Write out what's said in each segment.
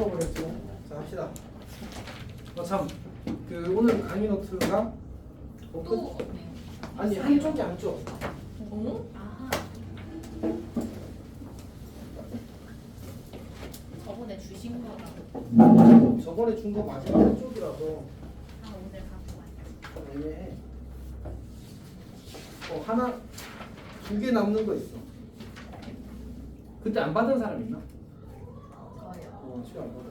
풀어버렸죠. 자 합시다. 참, 그 오늘 강의 노트가 또 오픈? 없네요. 아니 한쪽이 안쪽. 어? 아. 저번에 주신 거라고. 저번에 준 거 마지막 한쪽이라서 아 오늘 갖고 왔어요. 좀 애매해. 하나, 두 개 남는 거 있어. 그때 안 받은 사람 있나? 저요. 지금 안 받았어.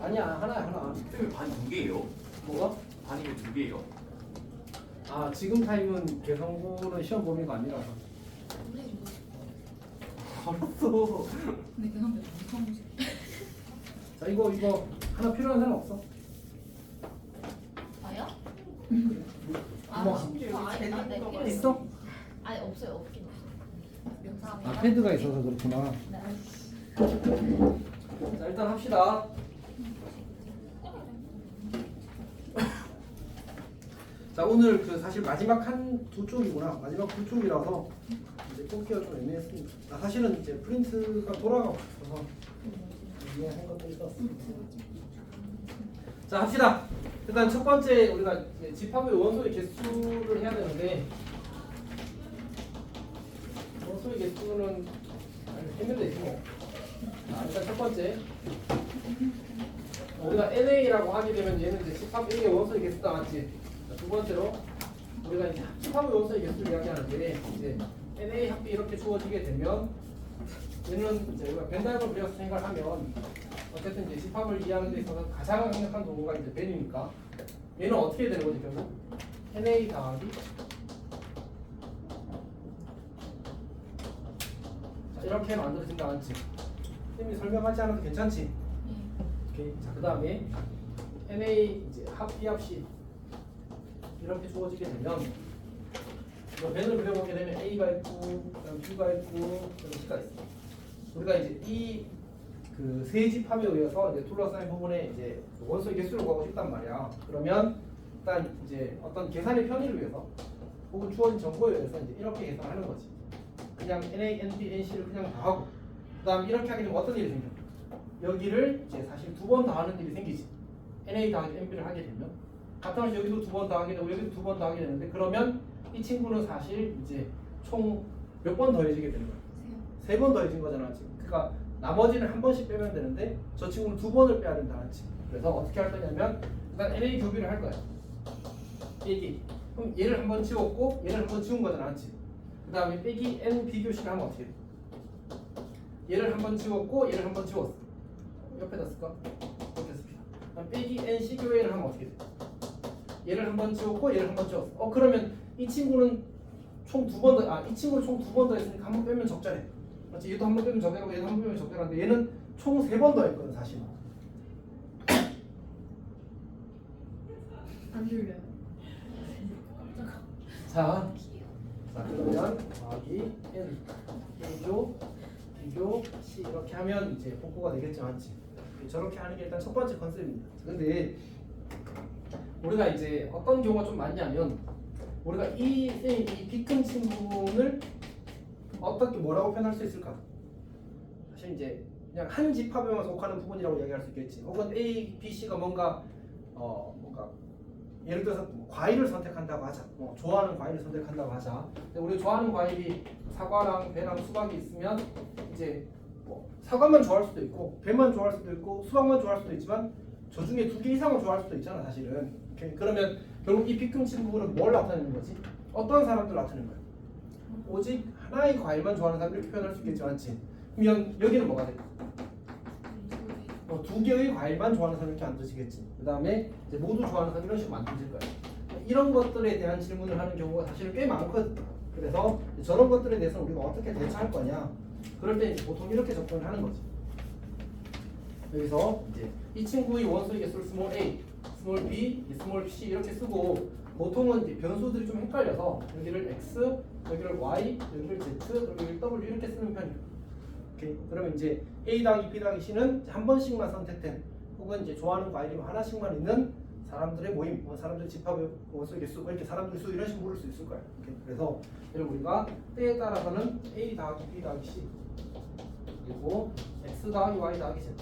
아니야, 하나야 하나. 쌤 반이 두 개예요? 뭐가? 반이 왜 두 개예요? 아 지금 타임은 개성고는 시험 범위가 아니라서. 알았어. 근데 그 사람들 엄청 무시. 자 이거 하나 필요한 사람 없어? 저요? 뭐, 필요 있어? 아니 없어요. 없긴 없어요. 아 패드가 있어서 그렇구나. 네. 자 일단 합시다. 자 오늘 그 사실 마지막 한 두 쪽이구나. 마지막 두 쪽이라서 이제 뽑기가 좀 애매했습니다. 사실은 이제 프린트가 돌아가고 있어서 이해한 것들이 있었습니다. 자 합시다. 일단 첫 번째 우리가 집합의 원소의 개수를 해야 되는데 원소의 개수는 했는데 있고. 일단 첫 번째 우리가 NA라고 하게 되면 얘는 이제 집합 A의 원소의 개수다 맞지? 두 번째로 우리가 이제 합집합의 원소의 개수를 이야기하는데 이제 NA 합이 이렇게 주어지게 되면 얘는 이제 우리가 벤다이어그램 그려서 생각을 하면 어쨌든 이제 집합을 이해하는 데 있어서 가장 강력한 도구가 이제 벤이니까 얘는 어떻게 되는 거지 결국? NA 더하기 자, 이렇게 만들어진다 않지? 선생님이 설명하지 않아도 괜찮지? 오케이. 자, 그 다음에 NA 이제 합 B합 C 이렇게 주어지게 되면 뭐 벤을 그려보게 되면 A가 있고 그다음 B가 있고 그다음 C가 있어. 우리가 이제 이 그 세 집합에 의해서 이제 둘러싸인 부분에 이제 원소의 개수를 구하고 싶단 말이야. 그러면 일단 이제 어떤 계산의 편의를 위해서 혹은 주어진 정보에 의해서 이제 이렇게 계산하는 거지. 그냥 NA, NB, NC를 그냥 다 하고 그다음 이렇게 하게 되면 어떤 일이 생겨? 여기를 이제 사실 두 번 더하는 일이 생기지. NA 더하기 NB를 하게 되면 같은 여기도 두 번 더하게 되고 여기도 두 번 더하게 되는데 그러면 이 친구는 사실 이제 총 몇 번 더해지게 되는 거야? 세 번 더해진 거잖아 지금. 그러니까 나머지는 한 번씩 빼면 되는데 저 친구는 두 번을 빼야 된다 그렇지. 그래서 어떻게 할 거냐면 일단 NA 교비를 할 거야. 빼기. 그럼 얘를 한 번 지웠고 얘를 한 번 지운 거잖아 그렇지. 그 다음에 빼기 N 비교식을 하면 어떻게 돼? 얘를 한 번 지웠고 얘를 한 번 지웠어. 옆에다 쓸까? 이렇게 씁시다. 빼기 NC 교회를 하면 어떻게 돼? 얘를 한 번 지웠고 얘를 한 번 지웠어. 그러면 이 친구는 총 두 번 더, 이 친구를 총 두 번 더 했으니까 한 번 빼면 적절해. 맞지? 얘도 한 번 빼면 적절하고 얘도 한 번 빼면 적절한데 얘는 총 세 번 더 했거든 사실. 안 들려요. 자 그러면 더하기 N 비교 C 이렇게 하면 이제 복구가 되겠죠, 맞지? 저렇게 하는 게 일단 첫 번째 컨셉입니다. 근데 우리가 이제 어떤 경우가 좀 많냐면 우리가 이 B큰 친분을 어떻게 뭐라고 표현할 수 있을까? 사실 이제 그냥 한 집합에만 속하는 부분이라고 이야기할 수 있겠지. 혹은 A, B, C가 뭔가 예를 들어서 과일을 선택한다고 하자. 좋아하는 과일을 선택한다고 하자. 근데 우리 좋아하는 과일이 사과랑 배랑 수박이 있으면 이제 사과만 좋아할 수도 있고 배만 좋아할 수도 있고 수박만 좋아할 수도 있지만 저 중에 두 개 이상은 좋아할 수도 있잖아 사실은. 그러면 결국 이 B큰 친구는 뭘 나타내는 거지? 어떤 사람들 나타내는 거야? 오직 하나의 과일만 좋아하는 사람 이렇게 표현할 수 있겠지 맞지? 그러면 여기는 뭐가 될까? 두 개의 과일만 좋아하는 사람 이렇게 만들어지겠지. 그 다음에 이제 모두 좋아하는 사람 이런 식으로 만들어질 거야. 이런 것들에 대한 질문을 하는 경우가 사실은 꽤 많거든. 그래서 저런 것들에 대해서 우리가 어떻게 대처할 거냐? 그럴 때 이제 보통 이렇게 접근을 하는 거지. 여기서 이제 이 친구의 원소의 개수를 스몰 a, 스몰 b, 스몰 c 이렇게 쓰고 보통은 이제 변수들이 좀 헷갈려서 여기를 x, 여기를 y, 여기를 z, 여기를 w 이렇게 쓰는 편이에요. 오케이. 그러면 이제 A 더하기 B 더하기 C는 한 번씩만 선택된 혹은 이제 좋아하는 과일이 하나씩만 있는 사람들의 모임, 사람들의 집합의 원소의 개수, 이렇게 사람들의 수 이런 식으로 부를 수 있을 거예요. 이렇게. 그래서 예를 우리가 때에 따라서는 A 더하기 B 더하기 C 그리고 X 더하기 Y 더하기 Z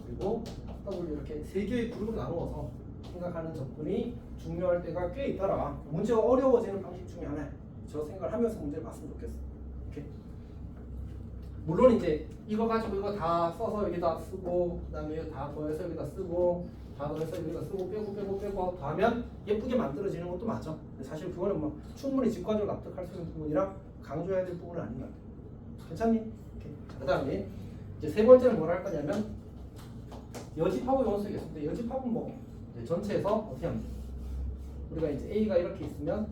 그리고 W 이렇게 세 개의 그룹으로 나누어서 생각하는 접근이 중요할 때가 꽤 있더라. 문제가 어려워지는 방식 중에 하나예요. 저 생각을 하면서 문제를 봤으면 좋겠어. 이렇게. 물론 이제 이거 가지고 이거 다 써서 여기다 쓰고 그다음에 이거 다 더해서 여기다 쓰고 다 더해서 여기다 쓰고 빼고 하면 예쁘게 만들어지는 것도 맞아. 근데 사실 그거는 뭐 충분히 직관적으로 납득할 수 있는 부분이라 강조해야 될 부분은 아닌 것 같아. 괜찮니? 오케이. 그다음에 이제 세 번째는 뭘 할 거냐면 여집합의 원소의 개수인데 여집합은 뭐 이제 전체에서 어떻게 하면 돼? 우리가 이제 A가 이렇게 있으면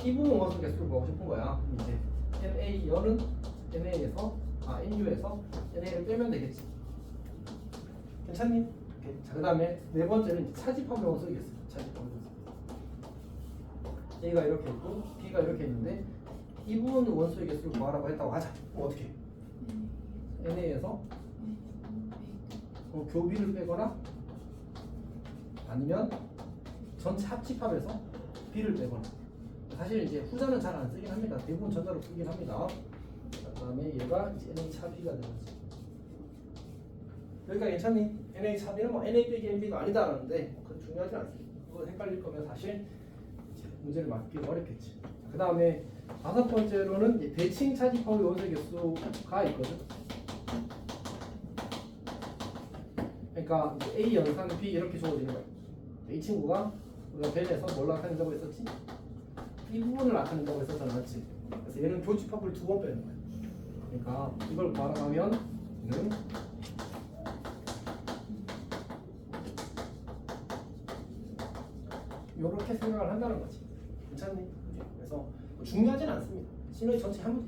이 부분 원소 개수를 보고 싶은 거야. 이제 NA 여는 NU에서 NA를 빼면 되겠지. 괜찮니? 오케이. 자, 그다음에 네 번째는 차집합의 원소 개수. 차집합의 원소. A가 이렇게 있고 B가 이렇게 있는데 이 부분 원소의 개수를 구하라고 했다고 하자. 그럼 어떻게? NA에서 교비를 빼거나 아니면 전체 합집합에서 B를 빼거나. 사실 이제 후자는 잘 안 쓰긴 합니다. 대부분 전자로 쓰긴 합니다. 그다음에 얘가 이제 NA 차 B가 되는 거지. 여기가 괜찮니? NA 차 B는 뭐 NA 빼기 NB가 아니다라는데 그건 중요하지 않습니다. 그거 헷갈릴 거면 사실 이제 문제를 맞기 어렵겠지. 그 다음에 다섯 번째로는 이제 대칭 차집합의 원소 개수가 있거든. 그러니까 이제 A 연산 B 이렇게 주어지는 거야. 이 친구가 우리가 벤에서 뭘 나타낸다고 했었지? 이 부분을 나타낸다고 했었잖아, 맞지? 그래서 얘는 교집합을 두 번 빼는 거야. 그러니까 이걸 구하라면 는 이렇게 생각을 한다는 거지. 괜찮니? 그래서 중요하진 않습니다. 신호의 전체 한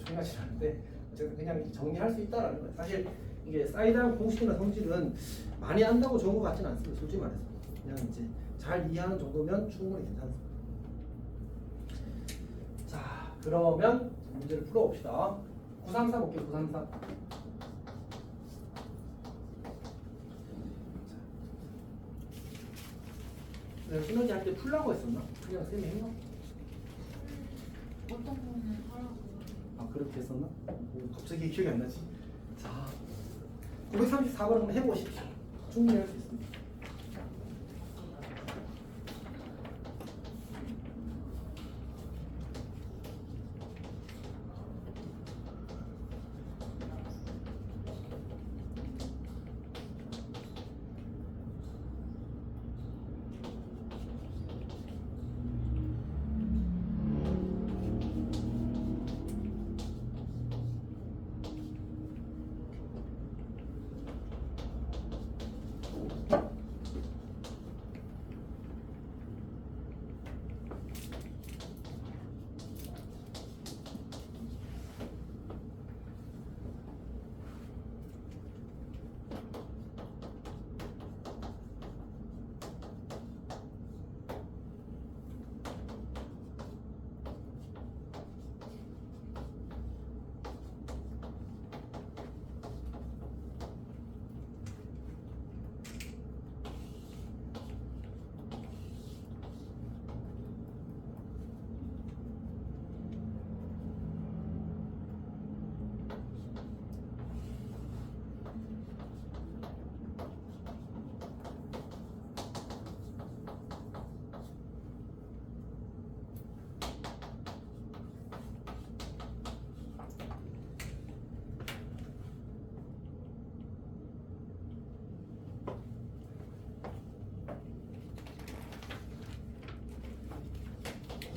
중요하진 않은데 어쨌든 그냥 정리할 수 있다라는 거예요. 사실 이게 사이드한 공식이나 성질은 많이 안다고 좋은 것 같지는 않습니다. 솔직히 말해서 그냥 이제 잘 이해하는 정도면 충분히 괜찮습니다. 자, 그러면 문제를 풀어봅시다. 933 볼게요. 933. 내가 신호지 할 때 풀라고 했었나? 그냥 쌤이 했나? 어떤 거는 하라고. 아, 그렇게 했었나? 갑자기 기억이 안 나지? 자, 934번 한번 해보십시오. 충분히 할 수 있습니다.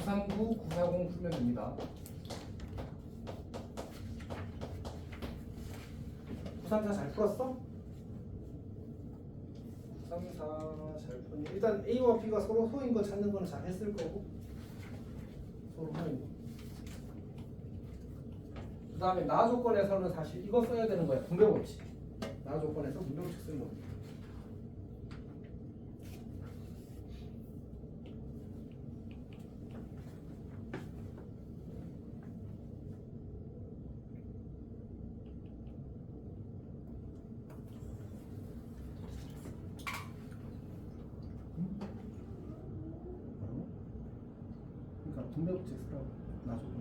(939, 940) 풀면 됩니다. 934 잘 풀었어? 934 잘 풀었니? 일단 A와 B가 서로 소인 거 찾는 건 잘 했을 거고 서로 하는 거. 그 다음에 나 조건에서는 사실 이거 써야 되는 거야. 분배법칙. 나 조건에서 분배법칙 쓰는 거야. 분배법칙 쓰라고 나중에.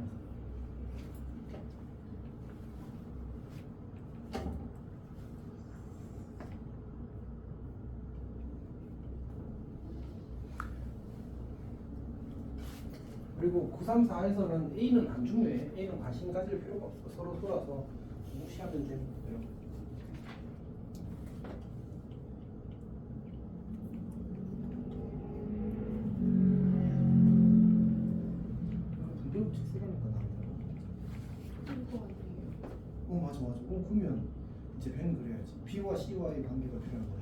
그리고 934에서는 A는 안 중요해. A는 관심 가질 필요가 없어. 서로 돌아서 무시하면 되는 거예요. 분배법칙 쓰라니까 나한테. 이거 아니에요? 맞아. 그러면 이제 배는 그래야지. B와 C와의 관계가 필요한 거야.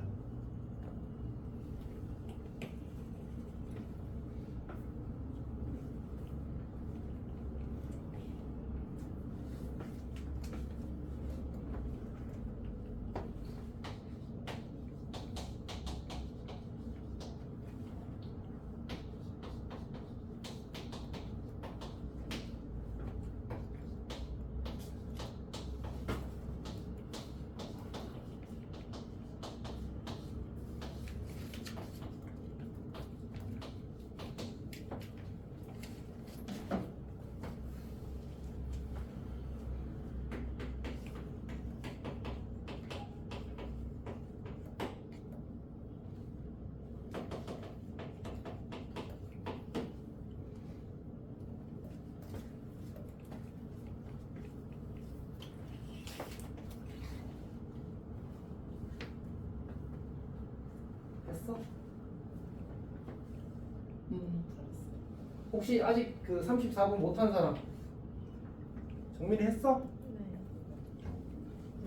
했어? 잘했어. 혹시 아직 그 34분 못한 사람? 정민이 했어? 네.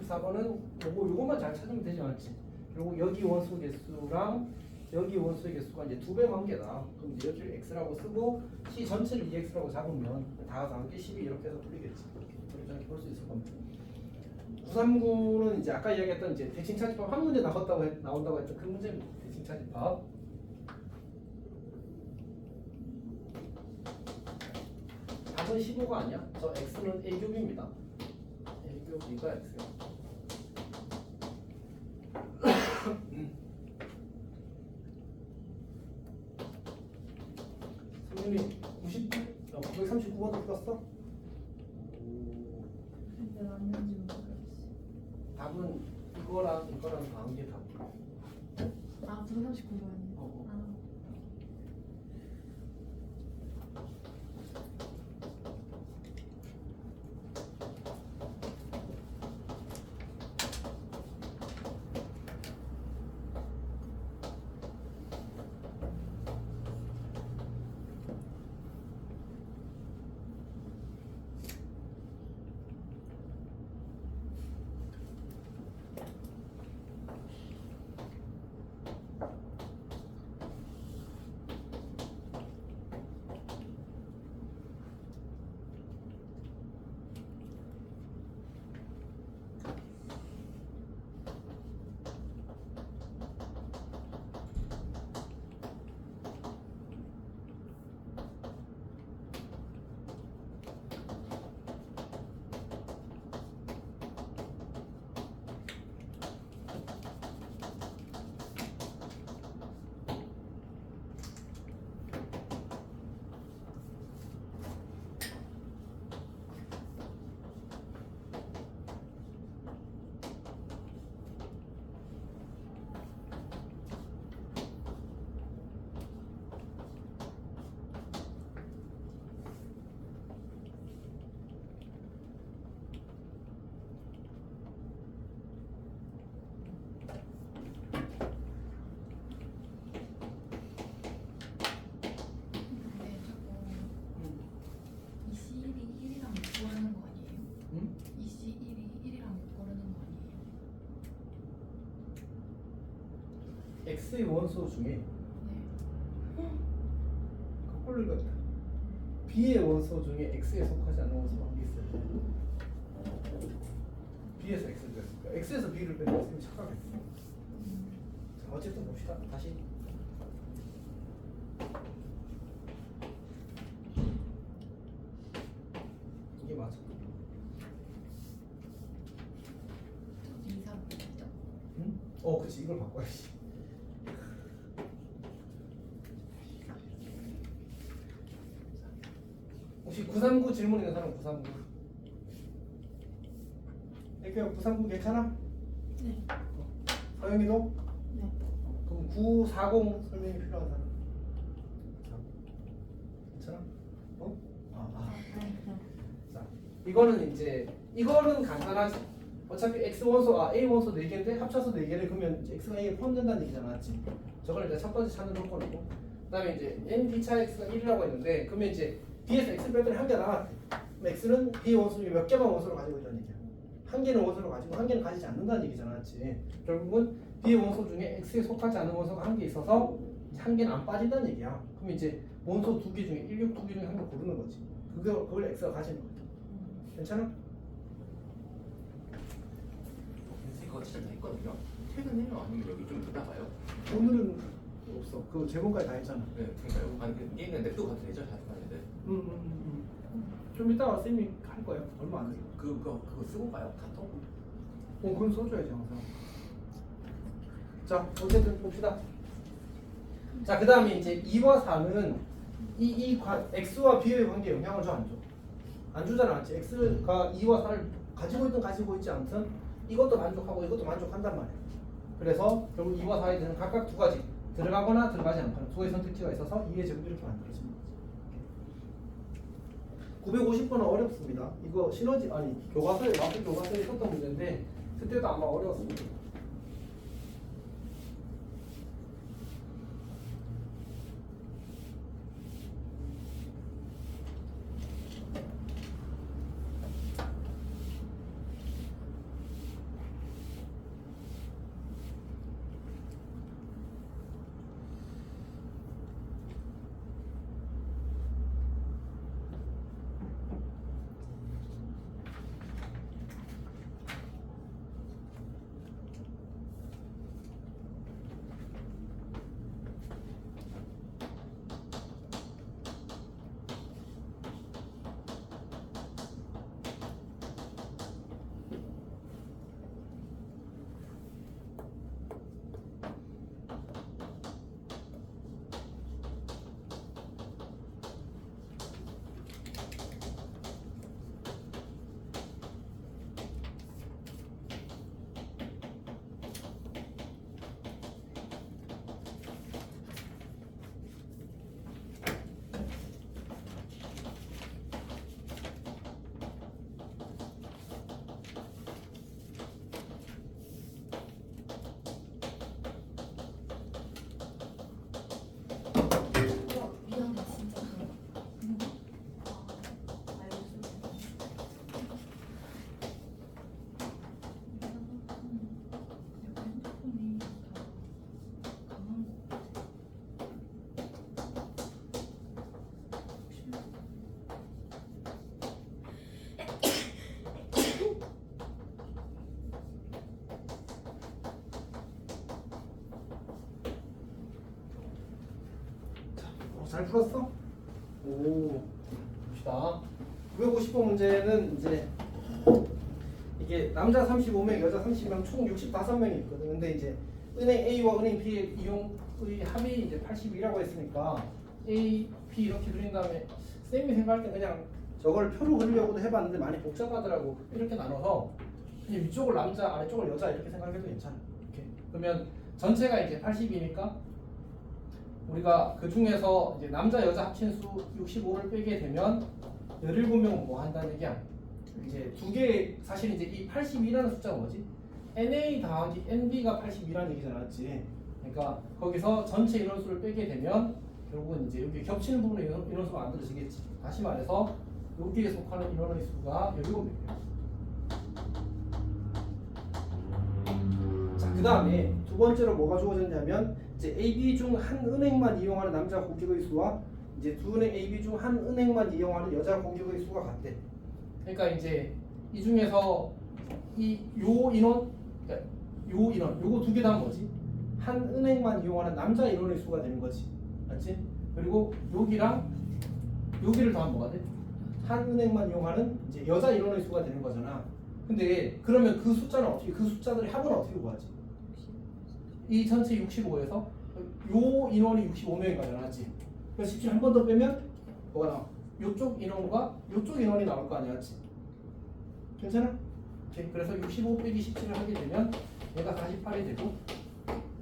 34번은 요거만 잘 찾으면 되지 않지? 요거 여기 원소 개수랑 여기 원소의 개수가 이제 2배 관계다. 그럼 이제 여기를 x라고 쓰고 c 전체를 2x라고 잡으면 다 함께 12 이렇게 해서 풀리겠지. 이렇게 볼 수 있을 겁니다. 939는 이제 아까 이야기했던 이제 대칭차집합 한 문제 나온다고 했던 그 문제입니다. 대칭차집합. 답은 15가 아니야. 저 x는 a교비입니다. a교비가 x야. 선생님이 939번도 풀었어? 근데 맞는지 모르겠어. 답은 이거랑 다음 게 답이야. 아, 939번이요? 어. 아. 근데 자꾸 이 C1이 1이랑 6 고르는 거 아니에요? 응? 이 C1이 1이랑 6 고르는 거 아니에요? x의 원소 중에 네. 거꾸로 읽었다. b의 원소 중에 x에 속하지 않는 원소가 한 개 있어요. b에서 x를 뺐을까? x에서 b를 빼면 쌤이 착각했어. 자, 어쨌든 봅시다. 다시. 이게 맞아. 저도 2, 3 보죠? 응? 그치. 이걸 바꿔야지. 혹시 939 질문 있는 사람 939? 애교야 939 괜찮아? 네. 서영이도? 네. 그럼 940 설명이 필요한 사람? 괜찮아? 어? 자, 이거는 간단하지. 어차피 x 원소 a 원소 4개인데 합쳐서 4개를 그러면 이제 x가 a에 포함된다는 얘기잖아, 맞지? 저걸 일단 첫 번째 찾는 조건이고, 그다음에 이제 n b차 x가 1이라고 했는데 그러면 이제 b에서 x 뺐더니 한 개 남았대. 그럼 x는 b 원소 중에 몇 개만 원소를 가지고 있다는 얘기야. 한 개는 원소를 가지고 한 개는 가지지 않는다는 얘기잖아, 맞지? 결국은 b 원소 중에 x에 속하지 않은 원소가 한 개 있어서 한 개는 안 빠진다는 얘기야. 그럼 이제 원소 2개 중에 16, 2개 중에 한 개 고르는 거지. 그걸 x가 가지는 거야. 괜찮아? 이거 진짜 다 했거든요. 퇴근해요? 아니면 여기 좀 이따 가요? 오늘은 없어. 그 제공까지 다 했잖아. 네, 그러니까요. 아니 얘는 냅두고 가도 되죠? 자습하는데. 좀 이따가 쌤이 할 거예요. 얼마 안 돼. 그거 쓰고 가요? 카톡? 그건 써줘야지 항상. 자, 어쨌든 봅시다. 자, 그 다음에 이제 2와 4는 x와 b의 관계에 영향을 줘, 안 줘? 안 주잖아, 맞지? x가 2와 4를 가지고 있든 가지고 있지 않든 이것도 만족하고 이것도 만족한단 말이야. 그래서 결국 2와 4에 대해서는 각각 두 가지, 들어가거나 들어가지 않거나 두 가지 선택지가 있어서 2의 제곱 이렇게 만들어지는 거지. 950번은 어렵습니다. 이거 시너지 아니 교과서에 마트 교과서에 썼던 문제인데 그때도 아마 어려웠습니다. 미안해 진짜. 잘 풀었어? 오, 봅시다. 950번 문제는 이제 이게 남자 35명, 여자 30명, 총 65명이 있거든. 근데 이제 은행 A와 은행 B의 이용의 합이 이제 82라고 했으니까 A, B 이렇게 그린 다음에 쌤이 생각할 때 그냥 저걸 표로 그리려고도 해봤는데 많이 복잡하더라고. 이렇게 나눠서 그냥 위쪽을 남자, 아래쪽을 여자 이렇게 생각해도 괜찮아. 이렇게. 그러면 전체가 이제 80이니까 우리가 그 중에서 이제 남자 여자 합친 수 65를 빼게 되면 17명 뭐 한다는 얘기야. 이제 두 개 사실 이제 이 82라는 숫자가 뭐지? NA 더하기 NB가 82라는 얘기잖아, 맞지? 그러니까 거기서 전체 인원수를 빼게 되면 결국은 이제 여기 겹치는 부분에 인원수가 만들어지겠지. 다시 말해서 여기에 속하는 인원의 수가 17명이야. 자, 그 다음에 두 번째로 뭐가 주어졌냐면 이제 AB 중 한 은행만 이용하는 남자 고객의 수와 이제 두 은행 AB 중 한 은행만 이용하는 여자 고객의 수가 같대. 그러니까 이제 이 중에서 요 인원, 그러니까 요 인원, 요거 두 개 다 뭐지? 한 은행만 이용하는 남자 인원의 수가 되는 거지, 맞지? 그리고 여기랑 여기를 더하면 뭐가 돼? 한 은행만 이용하는 이제 여자 인원의 수가 되는 거잖아. 근데 그러면 그 숫자는 어떻게, 그 숫자들의 합은 어떻게 구하지? 이 전체 65에서 요 인원이 65명인 거잖아, 맞지? 그래서 17 한 번 더 빼면 뭐가 나와? 요쪽 인원과 요쪽 인원이 나올 거 아니야, 그치? 괜찮아? 오케이. 그래서 65 빼기 17을 하게 되면 얘가 48이 되고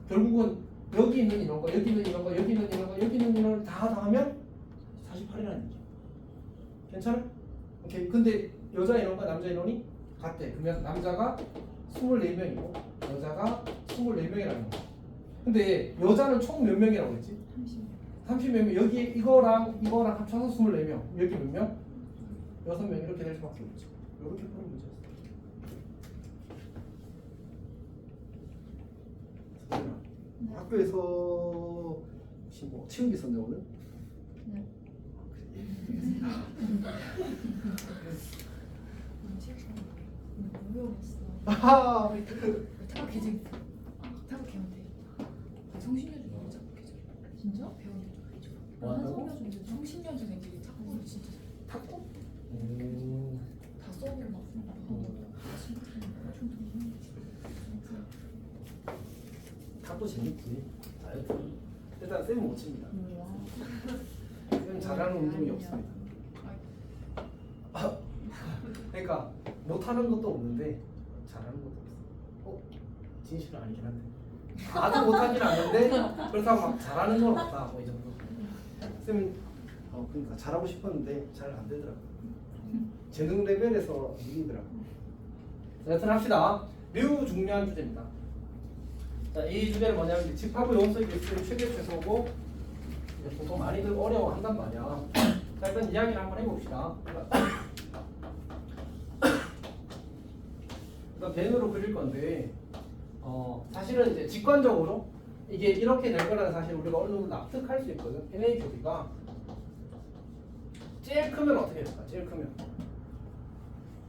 결국은 여기 있는 인원과 여기 있는 인원과 여기 있는 인원과 여기 있는 인원을 다 더하면 48이라는 얘기야. 괜찮아? 오케이. 근데 여자 인원과 남자 인원이 같대. 그러면 남자가 24명이고 여자가 24명이라는 거야. 근데 여자는 총 몇 명이라고 했지? 30명. 여기 이거랑 합쳐서 24명. 여기 몇 명? 6명 이렇게 될 수밖에 없지. 이렇게 푸는 문제였어. 학교에서 혹시 뭐 체육 있었네 오늘? 네. 무용했어. 아하. 타고 개재. 타고 개한테. 성신여주 너무 자꾸 개재. 진짜? 배우는 좀 개재. 뭐 한다고? 성신여주 애들이 탁구를 진짜 잘해. 탁구? 다 써보고 막 탁구 재밌지. 다이어트. 일단 쌤은 못 칩니다. 쌤은 잘하는 운동이 없습니다. 그러니까 못하는 것도 없는데 잘하는 것도 없어. 진실은 아니긴 한데 아주 못하긴 않는데 그렇다고 막 잘하는 건 없다. 뭐 이 정도. 쌤은 그러니까 잘하고 싶었는데 잘 안 되더라고. 재능 레벨에서 이기더라고. 자, 여튼 합시다. 매우 중요한 주제입니다. 자, 이 주제는 뭐냐면 집합의 원소의 개수는 최대 최소고 이제 보통 많이들 어려워한단 말이야. 자, 일단 이야기를 한번 해봅시다. 일단 벤으로 그릴 건데 사실은 이제 직관적으로 이게 이렇게 될 거라는 사실 우리가 어느 정도 납득할 수 있거든. NA 교비가 제일 크면 어떻게 될까? 제일 크면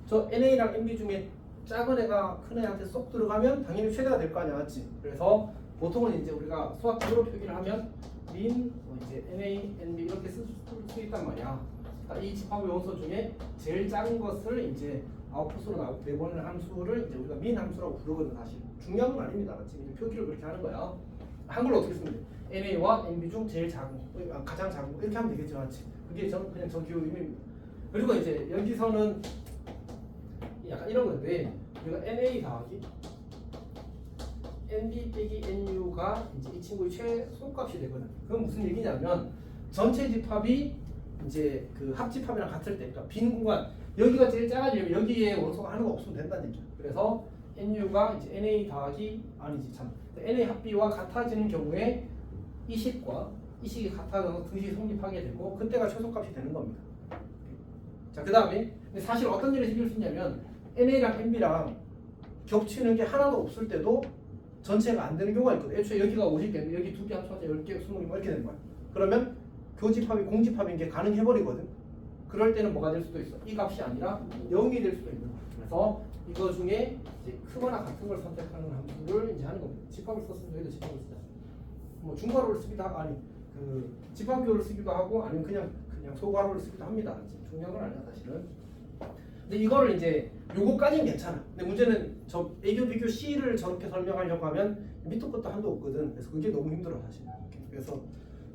저 NA랑 NB 중에 작은 애가 큰 애한테 쏙 들어가면 당연히 최대가 될 거 아니야, 맞지? 그래서 보통은 이제 우리가 수학적으로 표기를 하면 민, 이제 NA, NB 이렇게 쓸 수 있단 말이야. 그러니까 이 집합의 원소 중에 제일 작은 것을 이제 아웃풋으로 내보내는 함수를 이제 우리가 민 함수라고 부르거든. 사실 중요한 건 아닙니다, 맞지? 이제 표기를 그렇게 하는 거야. 한글로 어떻게 쓰면 돼? NA와 NB 중 제일 작은 거, 가장 작은 거 이렇게 하면 되겠죠, 맞지? 그게 그냥 저 기호 의미입니다. 그리고 이제 여기서는 약간 이런 건데 우리가 NA 더하기 NB 빼기 NU가 이제 이 친구의 최소값이 되거든. 그건 무슨 얘기냐면 전체 집합이 이제 그 합집합이랑 같을 때, 그러니까 빈 공간 여기가 제일 작아지려면 여기에 원소가 하나가 없으면 된다는 얘기야. 그래서 NU가 이제 NA 더하기 아니지 참 NA 합비와 같아지는 경우에 이 식과 이 식이 같아서 등식이 성립하게 되고 그때가 최소값이 되는 겁니다. 자, 그 다음에 사실 어떤 일이 생길 수 있냐면 NA랑 NB랑 겹치는 게 하나도 없을 때도 전체가 안 되는 경우가 있거든. 애초에 여기가 50개인데 여기 2개 합쳐서 10개, 20개 이렇게 되는 거야. 그러면 교집합이 공집합인 게 가능해버리거든. 그럴 때는 뭐가 될 수도 있어. 이 값이 아니라 0이 될 수도 있는 거야. 그래서 이거 중에 이제 크거나 같은 걸 선택하는 함수를 이제 하는 겁니다. 집합을 썼으면 여기도 집합을 쓰자. 뭐 중괄호를 쓰기도 하고 아니 그 집합교를 쓰기도 하고 아니면 그냥 소괄호를 쓰기도 합니다. 중요한 건 아니야 사실은. 근데 이거를 이제 요거까지는 괜찮아. 근데 문제는 저 애교 비교 C를 저렇게 설명하려고 하면 밑도 끝도 한도 없거든. 그래서 그게 너무 힘들어 사실. 그래서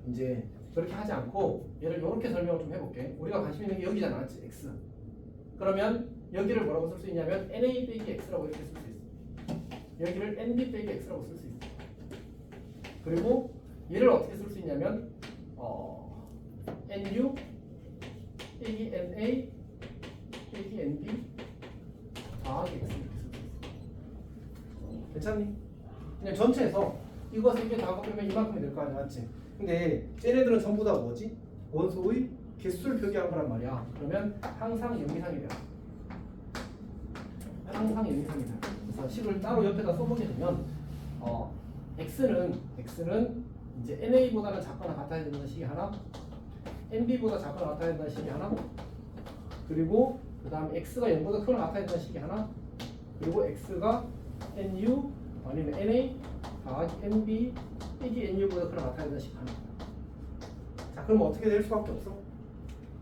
이제 그렇게 하지 않고 얘를 이렇게 설명을 좀 해볼게. 우리가 관심 있는 게 여기잖아, 맞지? X. 그러면 여기를 뭐라고 쓸 수 있냐면 NA 빼기 X라고 이렇게 쓸 수 있어. 여기를 NB 빼기 X라고 쓸 수 있어. 그리고 얘를 어떻게 쓸 수 있냐면 NU 빼기 NA 빼기 NB 더하기 X 이렇게 쓸 수 있어. 괜찮니? 그냥 전체에서 이거 3개 다 합하면 이만큼이 될 거 아니야, 맞지? 근데 쟤네들은 전부 다 뭐지? 원소의 개수를 표기한 거란 말이야. 그러면 항상 0 이상이 돼. 항상 0 이상이 돼. 그래서 식을 따로 옆에다 써보게 되면 X는 이제 NA보다는 작거나 같아야 된다는 식이 하나, NB보다 작거나 같아야 된다는 식이 하나, 그리고 그 다음에 X가 0보다 크거나 같아야 된다는 식이 하나, 그리고 X가 NU 아니면 NA 더하기 NB 빼기 NU보다 크거나 같아야 된다는 식이 하나. 자, 그럼 어떻게 될 수밖에 없어?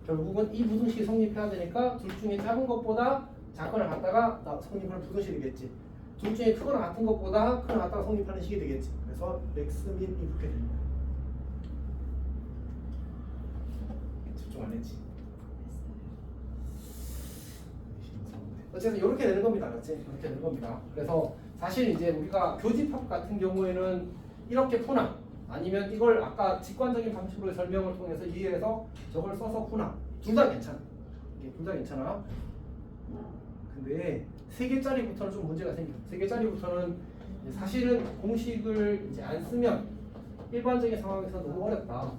결국은 이 부등식이 성립해야 되니까 둘 중에 작은 것보다 작거나 같다가 성립하는 부등식이겠지. 둘 중에 크거나 같은 것보다 크거나 같다가 성립하는 식이 되겠지. 그래서 맥스 민 이렇게 됩니다. 집중 안 했지? 어쨌든 이렇게 되는 겁니다. 그렇지? 이렇게 되는 겁니다. 그래서 사실 이제 우리가 교집합 같은 경우에는 이렇게 푸나 아니면 이걸 아까 직관적인 방식으로의 설명을 통해서 이해해서 저걸 써서 푸나 둘 다 괜찮아. 둘 다 괜찮아. 근데 3개짜리부터는 좀 문제가 생겨. 3개짜리부터는 사실은 공식을 이제 안 쓰면 일반적인 상황에서 너무 어렵다.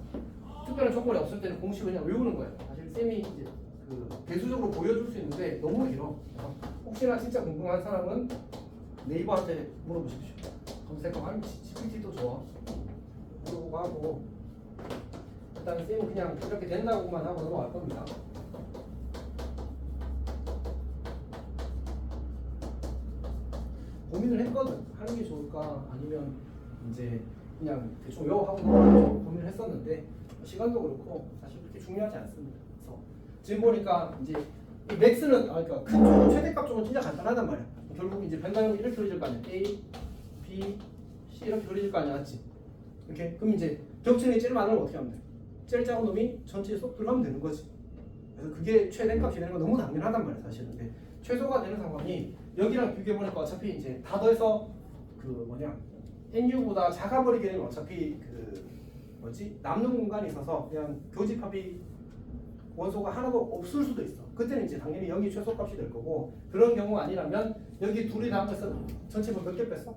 특별한 조건이 없을 때는 공식을 그냥 외우는 거예요. 사실 쌤이 이제 그 대수적으로 보여줄 수 있는데 너무 길어. 그래서 혹시나 진짜 궁금한 사람은 네이버한테 물어보십시오. 검색하면 GPT도 좋아. 물어보고 하고 일단 쌤은 그냥 이렇게 된다고만 하고 넘어갈 겁니다. 고민을 했거든. 하는 게 좋을까 아니면 이제 그냥 대충 외워하고 넘어가려고 고민을 했었는데 시간도 그렇고 사실 그렇게 중요하지 않습니다. 그래서 지금 보니까 이제 이 맥스는 그러니까 큰 쪽은 최대값 쪽은 진짜 간단하단 말이야. 결국 이제 변화형이 이렇게 그려질 거 아니야. A, B, C 이렇게 그려질 거 아니야, 맞지? 이렇게 그럼 이제 겹치는 게 제일 많은 걸 어떻게 하면 돼? 제일 작은 놈이 전체에 쏙 들어가면 되는 거지. 그래서 그게 최대값이 되는 건 너무 당연하단 말이야, 사실은. 근데 최소가 되는 상황이 여기랑 비교해 보니까 어차피 이제 다 더해서 그 뭐냐 NU보다 작아버리게 되면 어차피 그 뭐지 남는 공간이 있어서 그냥 교집합이 원소가 하나도 없을 수도 있어. 그때는 이제 당연히 여기 최소값이 될 거고 그런 경우 아니라면 여기 둘이 다 합해서 전체 몇 개 뺐어?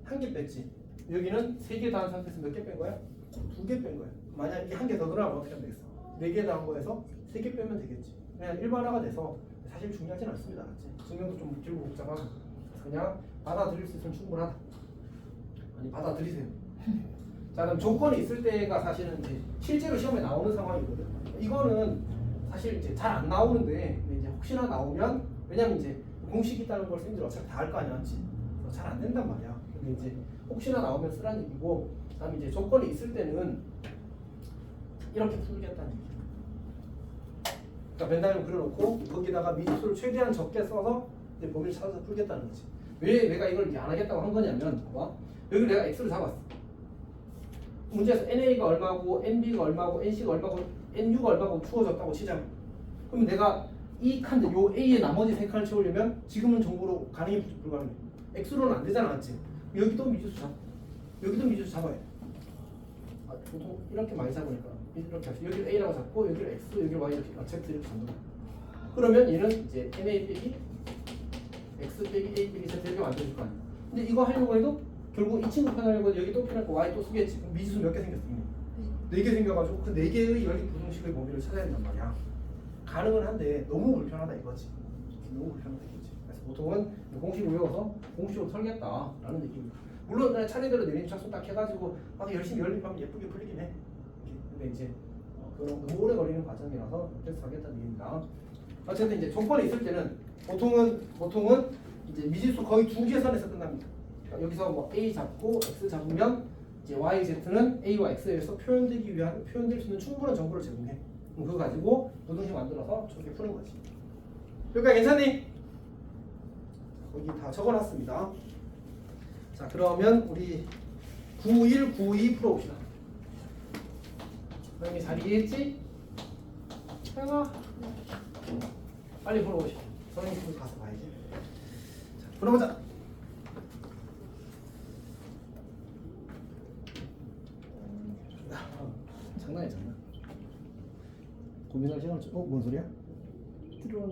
1개 뺐지. 여기는 3개 다 한 상태에서 몇 개 뺀 거야? 2개 뺀 거야. 만약 이게 1개 더 들어가면 어떻게 하면 되겠어? 4개 다 한 거에서 3개 빼면 되겠지. 그냥 일반화가 돼서 사실 중요하진 않습니다. 맞지? 증명도 좀 길고 복잡하고 그냥 받아들일 수 있으면 충분하다. 아니 받아들이세요. 자 그럼 조건이 있을 때가 사실은 이제 실제로 시험에 나오는 상황이거든. 이거는 사실 이제 잘 안 나오는데 근데 이제 혹시나 나오면 왜냐면 이제 공식이 있다는 걸 쌤들이 어차피 다 알 거 아니야, 맞지? 잘 안 된단 말이야. 근데 이제 혹시나 나오면 쓰라는 얘기고, 그다음에 이제 조건이 있을 때는 이렇게 풀겠다는 얘기야. 그러니까 벤다이를 그려놓고 거기다가 미지수를 최대한 적게 써서 이제 범위를 찾아서 풀겠다는 거지. 왜 내가 이걸 이제 안 하겠다고 한 거냐면, 봐봐. 여기 내가 x를 잡았어. 문제에서 NA가 얼마고, NB가 얼마고, NC가 얼마고, NU가 얼마고 주어졌다고 치자. 그럼 내가 이 칸들, 요 A의 나머지 3칸을 채우려면 지금은 정보로 가능이 불가능해. X로는 안 되잖아, 맞지? 여기도 미지수 잡아. 여기도 미지수 잡아야 돼. 보통 이렇게 많이 잡으니까 이렇게 합시다. 여기를 A라고 잡고 여기를 X, 여기를 Y 이렇게 Z 이렇게 잡는 거야. 그러면 얘는 이제 NA 빼기 X 빼기 A 빼기 Z 이렇게 만들어줄 거 아니야. 근데 이거 하려고 해도 결국 이 친구 편하려고 해도 여기 또 편할 거 Y 또 쓰겠지. 그럼 미지수 몇 개 생겼어? 4개 생겨가지고 그 4개의 연립 부등식의 범위를 찾아야 된단 말이야. 가능은 한데 너무 불편하다 이거지. 너무 불편하다 이거지. 그래서 보통은 공식을 외워서 공식으로 설겠다라는 얘기입니다. 물론 그냥 차례대로 내림 착수 딱 해가지고 막 열심히 연립하면 예쁘게 풀리긴 해. 근데 이제 그런 너무 오래 걸리는 과정이라서 그래서 하겠다는 얘기입니다. 어쨌든 이제 조건이 있을 때는 보통은 이제 미지수 거의 2개 선에서 끝납니다. 그러니까 여기서 뭐 A 잡고 X 잡으면 이제 Y, Z는 A와 X에서 표현될 수 있는 충분한 정보를 제공해. 그럼 그거 가지고 부등식 만들어서 저렇게 푸는 거지. 여기까지 괜찮니? 거기 다 적어놨습니다. 자 그러면 우리 91, 92 풀어봅시다. 너희 잘 이해했지? 해봐. 빨리 풀어보시오. 선생님 가서 봐야지. 자 풀어보자. 장난이야 장난. 고민할 시간을 좀. 뭔 소리야?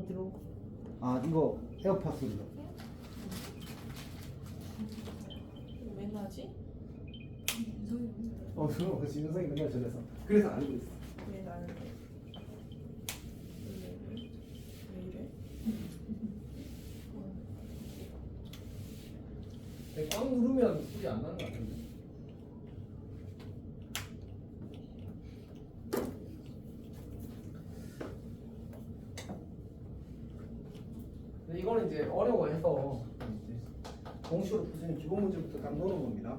들어. 아 이거 에어팟 소리다. 왜 나지? 그럼 그 진성이 맨날 저래서 그래서 알고 있어. 왜 나는데? 왜 이래? 꽉 누르면 소리 안 나는 것 같은데. 근데 이거는 이제 어려워해서 이제 공식으로 풀 수 있는 기본 문제부터 딱 놓는 겁니다.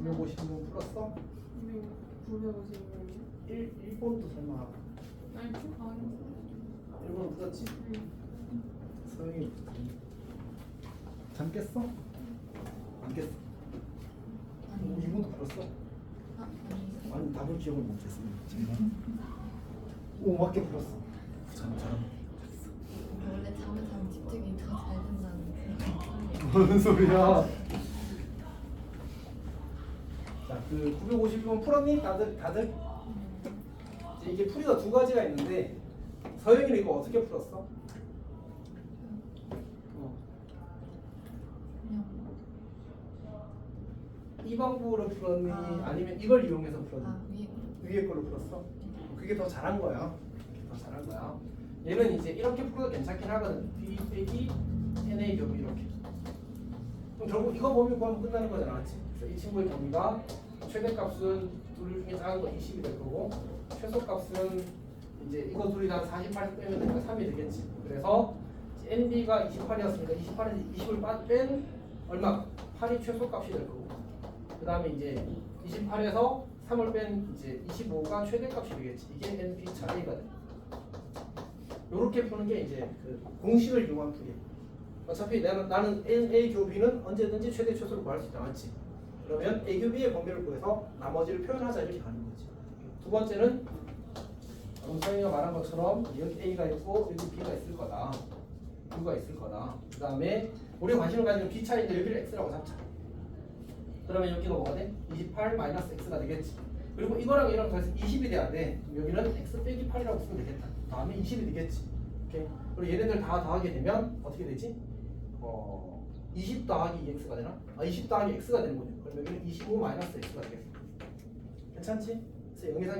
950번 풀었어? 950원. 1번도 설마 아니, 아니. 1번 풀었지? 서영이 잠 깼어? 안 깼어? 2번도 풀었어? 아니 답을 기억을 못했어. 오 맞게 풀었어. 잘하네. 원래 잠을 자면 집중이 더 잘 된다는 무슨 소리야? 자, 그 950번 풀었니? 다들? 이제 이게 풀이가 두 가지가 있는데 서영이는 이거 어떻게 풀었어? 이 방법으로 풀었니? 아니면 이걸 이용해서 풀었니? 위에 걸로 풀었어? 그게 더 잘한 거야. 더 잘한 거야. 얘는 이제 이렇게 풀어도 괜찮긴 하거든. B 빼기 NA 겹이 이렇게. 그럼 결국 이거 범위 구하면 끝나는 거잖아, 맞지? 그래서 이 친구의 범위가 최대값은 둘 중에 작은 거 20이 될 거고 최소값은 이제 이거 둘이 다 48 빼면 되니까 3이 되겠지. 그래서 NB가 28이었으니까 28에서 20을 뺀 얼마? 8이 최소값이 될 거고. 그 다음에 이제 28에서 3을 뺀 이제 25가 최대값이 되겠지. 이게 NP 차이가 돼. 요렇게 푸는 게 이제 그 공식을 이용한 풀이야. 어차피 나는 A 교부 B는 언제든지 최대 최소를 구할 수 있다, 맞지? 그러면 A 교부 B의 범위를 구해서 나머지를 표현하자 이렇게 가는 거지. 두 번째는 서영이가 말한 것처럼 여기 A가 있고 여기 B가 있을 거다. U가 있을 거다. 그 다음에 우리가 관심을 가지는 B 차이인데 여기를 X라고 잡자. 그러면 여기가 뭐가 돼? 28 마이너스 X가 되겠지. 그리고 이거랑 이거랑 더해서 20이 돼야 돼. 여기는 X 빼기 8이라고 쓰면 되겠다. 다음에 20이 되겠지. 오케이. 그리고 얘네들 다 더하게 되면 어떻게 되지? 20 더하기 2X가 되나? 20 더하기 X가 되는 거죠. 그럼 여기는 25 마이너스 X가 되겠어. 괜찮지? 그래서 영이상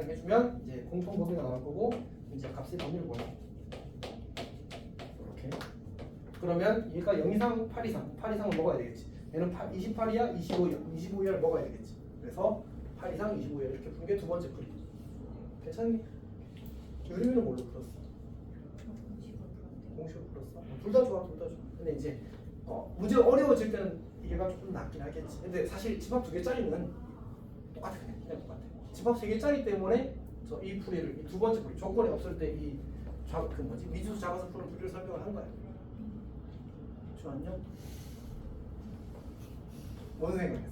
해주면 이제 공통 범위가 나올 거고 이제 값의 범위를 보내. 이렇게. 그러면 얘가 0 이상 8 이상 8 이상을 먹어야 되겠지. 얘는 28이야 25이야 25이야를 먹어야 되겠지. 그래서 8 이상 25이야 이렇게 푸는 게 두 번째 풀이. 괜찮니? 유림이는 뭘로 풀었어? 공식으로 풀었어? 둘 다 좋아. 근데 이제 문제가 어려워질 때는 이게가 조금 낫긴 하겠지. 근데 사실 집합 2개짜리는 똑같아. 그냥 똑같아. 집합 3개짜리 때문에 저 이 풀이를 이 두 번째 풀이 조건이 없을 때 이 그 뭐지 미지수 잡아서 푸는 풀이를 설명을 한 거야. 좋았냐? 뭔 생각했어?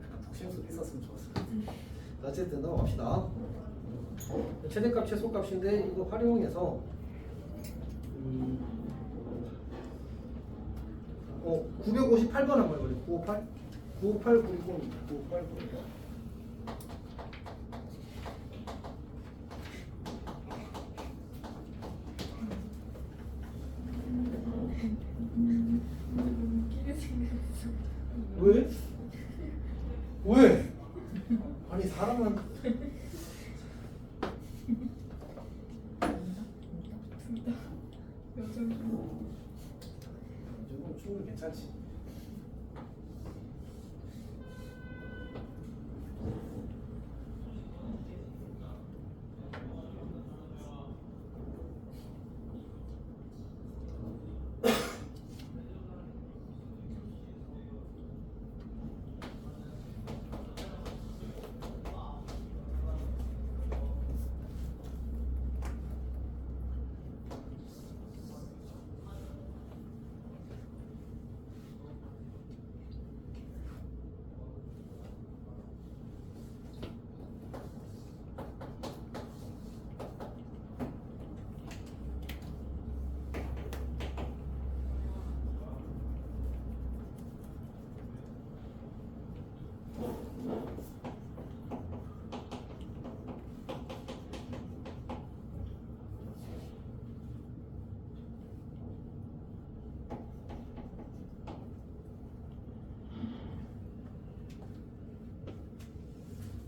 약간 독심술이 있었으면 좋았을 텐데. 어쨌든 넘어갑시다. 최대값 최소값인데 이거 활용해서 958번 한번 해보자. 958 95960 958 웃기게 생겼어. 왜? 왜? 아니 사람은 여전히. 조금 충분히 괜찮지.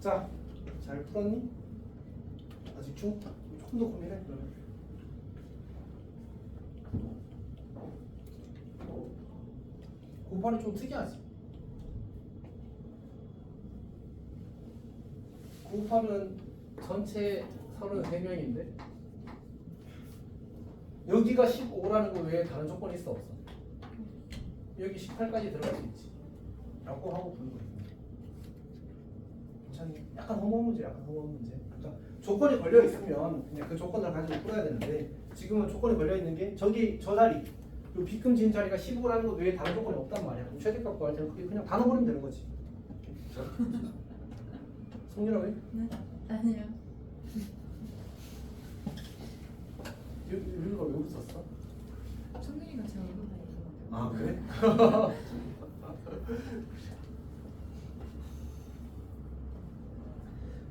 자, 잘 풀었니? 아직 조금 더 고민해 그러면. 곱하기 좀 특이하지? 곱하는 전체 33명인데 여기가 15라는 거 외에 다른 조건이 있어 없어? 여기 18까지 들어갈 수 있지. 라고 하고 부는 거예요. 괜찮니? 약간 허무한 문제, 약간 허무한 문제. 그러니까 조건이 걸려 있으면 그냥 그 조건을 가지고 풀어야 되는데 지금은 조건이 걸려 있는 게 저기 저 자리, 요 비금 지은 자리가 15라는 것 외에 다른 조건이 없단 말이야. 그럼 최대값 구할 때는 그게 그냥 다 넣어버리면 되는 거지. 송윤아 왜? 네? 아니요. 이거 왜 웃었어? 성균이가 제 얼굴 보고 아 그래?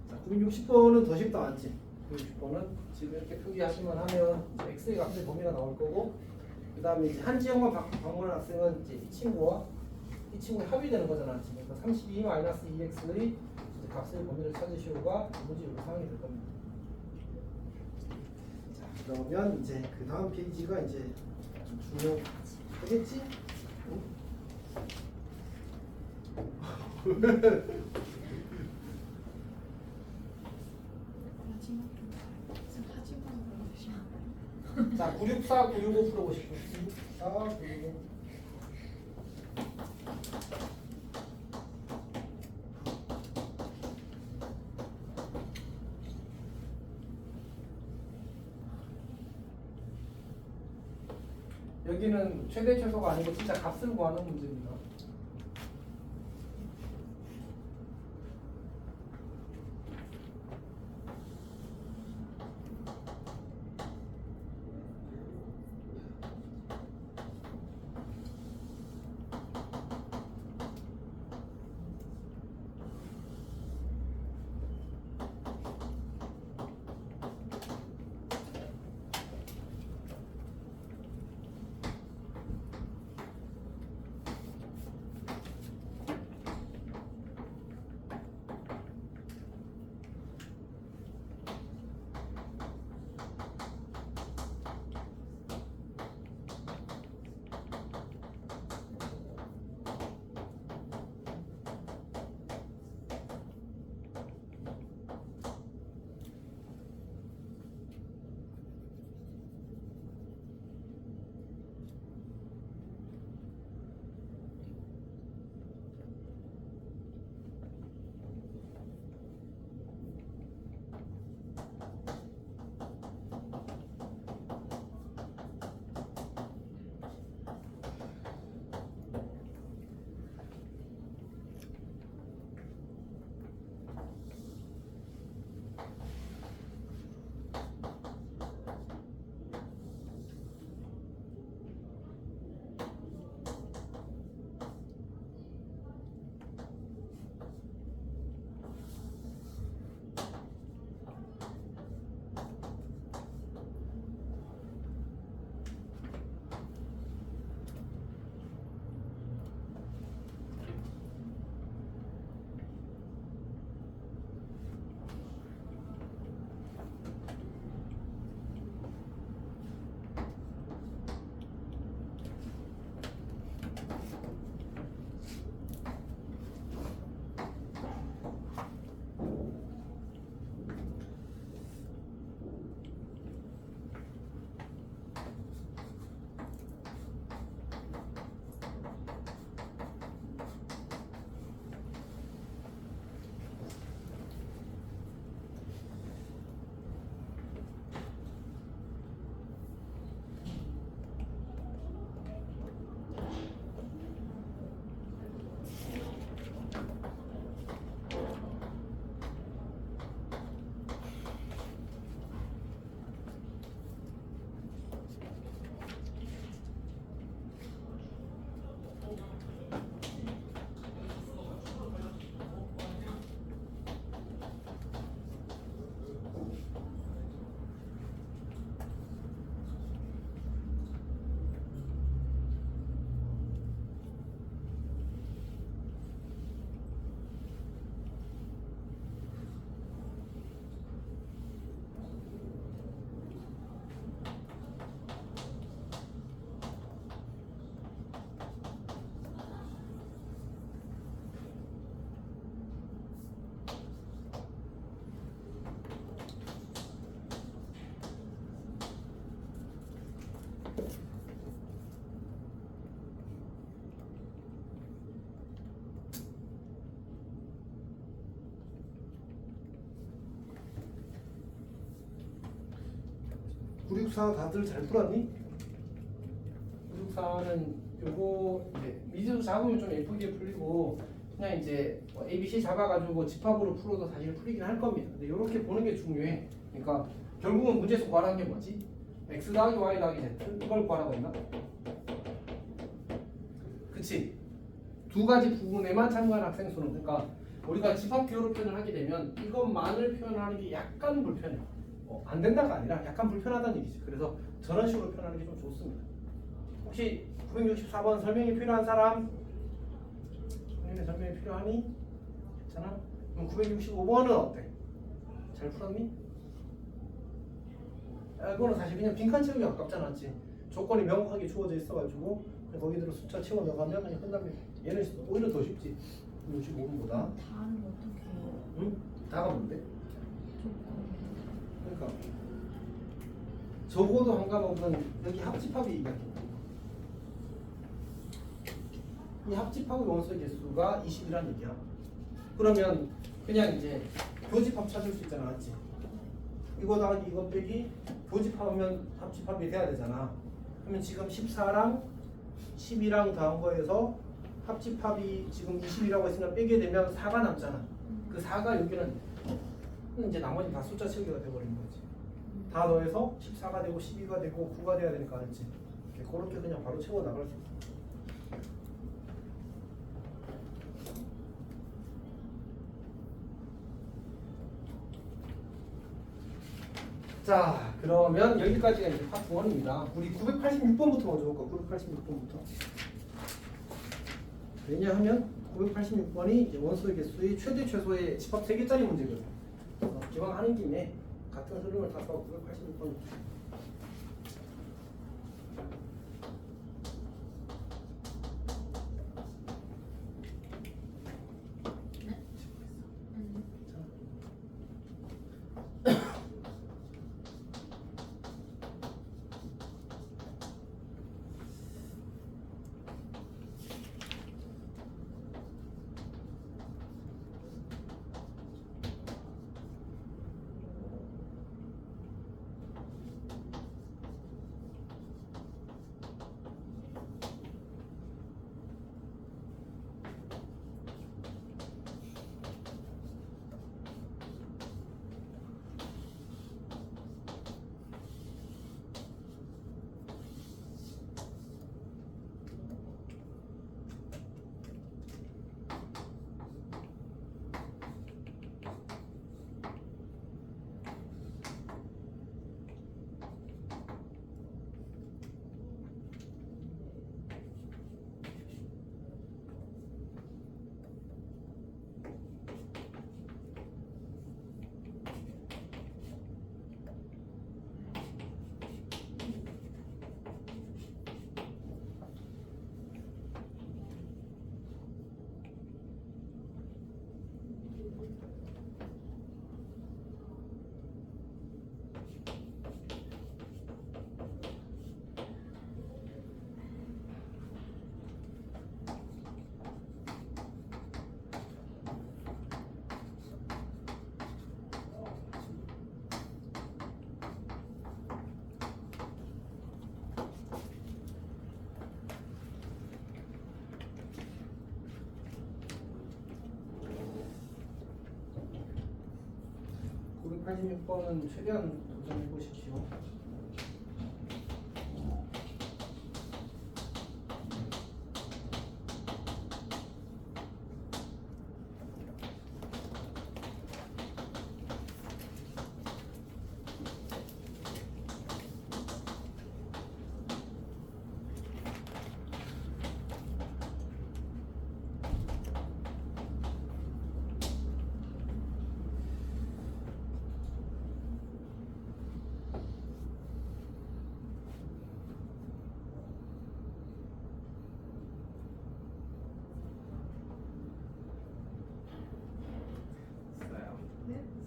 자, 960번은 더 쉽다 맞지? 960번은 지금 이렇게 표기하시면 하면 이제 x의 값의 범위가 나올 거고 그 다음에 이제 한 지역만 방문한 학생은 이제 이 친구와 이 친구의 합이 되는 거잖아 지금. 그러니까 32-2x의 값의 범위를 찾으시오가 문제 요구 사항이 될 겁니다. 자 그러면 이제 그 다음 페이지가 이제 좀 중요하겠지? 응? 자, 964, 965 풀어보시고 964, 965 여기는 최대 최소가 아니고 진짜 값을 구하는 문제입니다. 964 다들 잘 풀었니? 964는 요거 이제 미지수 잡으면 좀 예쁘게 풀리고 그냥 이제 뭐 ABC 잡아가지고 집합으로 풀어도 사실 풀리긴 할 겁니다. 근데 이렇게 보는 게 중요해. 그러니까 결국은 문제에서 구하라는 게 뭐지? x 더하기 y 더하기 z 이걸 구하라고 했나? 그치? 두 가지 부분에만 참고한 학생 수는 그러니까 우리가 집합 기호로 표현을 하게 되면 이것만을 표현하는 게 약간 불편해. 안 된다가 아니라 약간 불편하다는 얘기지. 그래서 저런 식으로 표현하는 게 좀 좋습니다. 혹시 964번 설명이 필요한 사람? 설명이 필요하니? 괜찮아? 그럼 965번은 어때? 잘 풀었니? 이거는 사실 그냥 빈칸 채우기 가깝잖아, 맞지? 조건이 명확하게 주어져 있어가지고 그냥 거기대로 숫자 채워 넣어가면 그냥 끝납니다. 얘는 오히려 더 쉽지. 65번보다. 다는 어떻게 해요? 응? 다가 뭔데? 그러니까 적어도 한 과목은 여기 합집합이 이야기입니다. 이 합집합의 원소의 개수가 20이란 얘기야. 그러면 그냥 이제 교집합 찾을 수 있잖아, 맞지? 이거 더하기 이거 빼기 교집합하면 합집합이 돼야 되잖아. 그러면 지금 14랑 12랑 더한 거에서 합집합이 지금 20이라고 했으면 빼게 되면 4가 남잖아. 그 4가 여기는 이제 나머지 다 숫자 채우기가 돼버리는 거지. 다 더해서 14가 되고 12가 되고 9가 돼야 되니까, 알지? 그렇게 그냥 바로 채워 나갈 수 있어. 자, 그러면 여기까지가 이제 파트 1입니다. 우리 986번부터 먼저 볼까? 986번부터. 왜냐하면 986번이 이제 원소의 개수의 최대 최소의 집합 3개짜리 문제거든. 기왕 하는 김에 같은 흐름을 타서 986번. 우리 86번은 최대한 도전해 보십시오.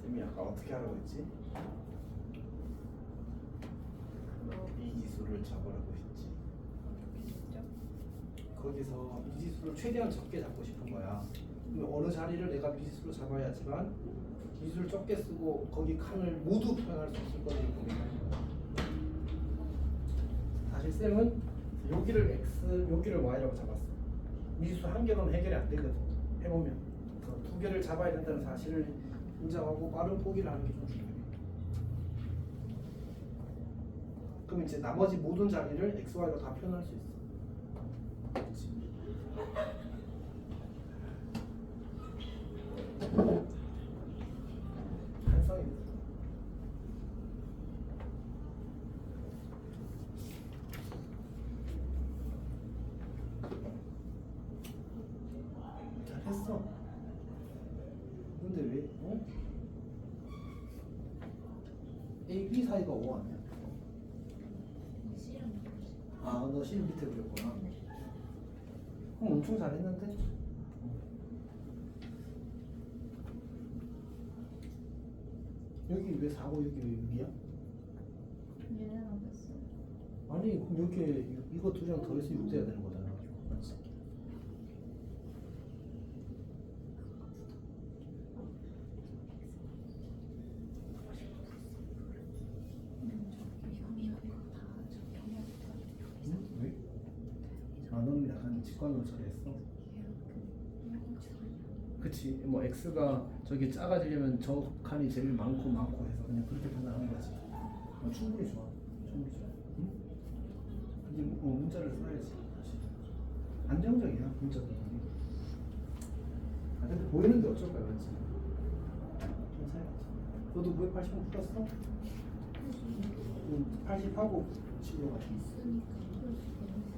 쌤이 아까 어떻게 하라고 했지? 이 지수를 잡으라고 했지. 거기서 이 지수를 최대한 적게 잡고 싶은 거야. 그럼 어느 자리를 내가 미지수로 잡아야지만 미지수를 적게 쓰고 거기 칸을 모두 표현할 수 있을 거니까. 사실 쌤은 여기를 x, 여기를 y라고 잡았어. 미지수 한 개로는 해결이 안 되거든. 해보면 그래서 두 개를 잡아야 된다는 사실을 인정하고 빠른 포기를 하는 게 좀 중요해. 그럼 이제 나머지 모든 자리를 x, y로 다 표현할 수 있어. 그렇지. 한성입니다. 잘했어. 근데 왜? 어? A, B 사이가 5 아니야? 아, 너 C 밑에 그렸구나. 그럼 엄청 잘했는데? 여기 왜 4고 여기 왜 6이야? 얘는 안 됐어. 아니 그럼 여기 이거 두 장 더해서 6 돼야 되는 거잖아. 맞지? 응? 왜? 아 너는 약간 직관으로 처리했어? 그치 뭐 x가 저기 작아지려면 저 칸이 제일 많고 해서 그냥 그렇게 판단하는 거지. 충분히 좋아. 충분히 좋아. 응? 이제 문자를 써야지. 그치? 안정적이야 문자 부분이. 아 근데 보이는데 어쩔 거야 맞지? 좀 사야지. 너도 980원 풀었어? 80하고 치료 같은 거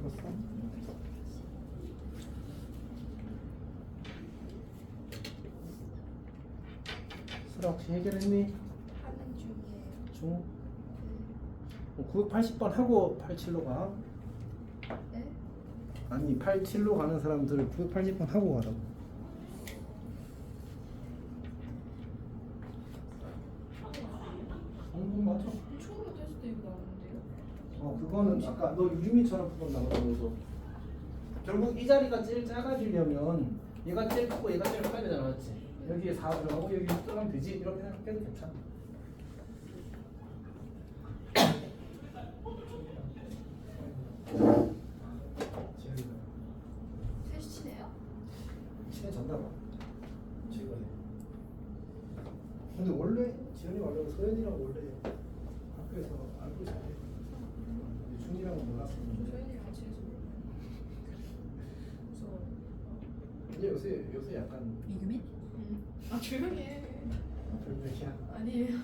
풀었어? 수라 혹시 해결했니? 하는 중이에요. 중? 980번 하고 87로 가. 네? 아니 87로 가는 사람들 980번 하고 가라고. 맞아. 초로 테스트 이거 나오는데요? 그거는 아까 너 유리미처럼 풀었나 보다. 너도 결국 이 자리가 제일 작아지려면 얘가 제일 크고 얘가 제일 커야 되잖아, 맞지? 여기에 4 들어가고 여기 6 들어가면 되지. 이렇게 생각해도 괜찮아. 셋이 치네요? 친해졌나 봐. 최근에. 근데 원래 지현이 말로는 소연이랑 원래 학교에서 알고 잘해. 준이랑은 몰랐었는데. 저희는 같이 해서 무서워. 근데 요새 약간 이금민? 아 조용히 해. 별명이야. 아니에요.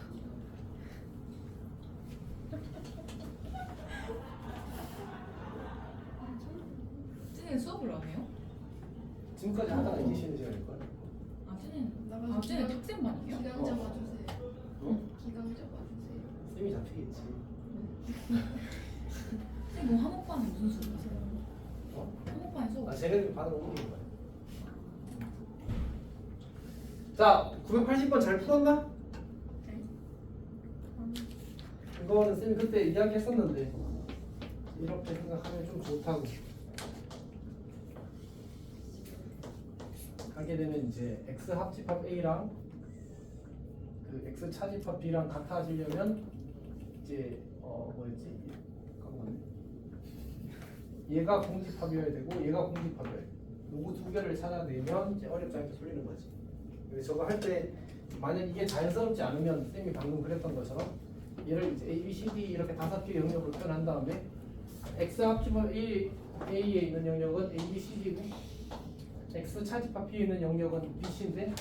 쟤는 수업을 안 해요? 지금까지 하다가 이제 쉬는 시간일 거야. 아 쟤는 나가서 아 쟤는 학생반이에요? 기강 잡아주세요. 어? 기강 잡아주세요. 쌤이 잡히겠지. 쌤뭐 한옥반에 무슨 수업이세요? 어? 한옥반에 수업. 쟤네들 반을 옮기는 거야. 자, 980번 잘 풀었나? 네. 이거는 쌤이 그때 이야기했었는데 이렇게 생각하면 좀 좋다고. 하게 되면 이제 x 합집합 a랑 그 x 차집합 b랑 같아지려면 이제 뭐였지? 까먹었네. 얘가 공집합이어야 되고 얘가 공집합이어야 돼. 요거 두 개를 찾아내면 이제 어렵지 않게 풀리는 거지. 근데 저거 할 때 만약 이게 자연스럽지 않으면 쌤이 방금 그랬던 것처럼 얘를 이제 A, B, C, D 이렇게 5개의 영역으로 표현한 다음에 x 합집합 A에 있는 영역은 A, B, C, D고 x 차집합 B에 있는 영역은 B, C인데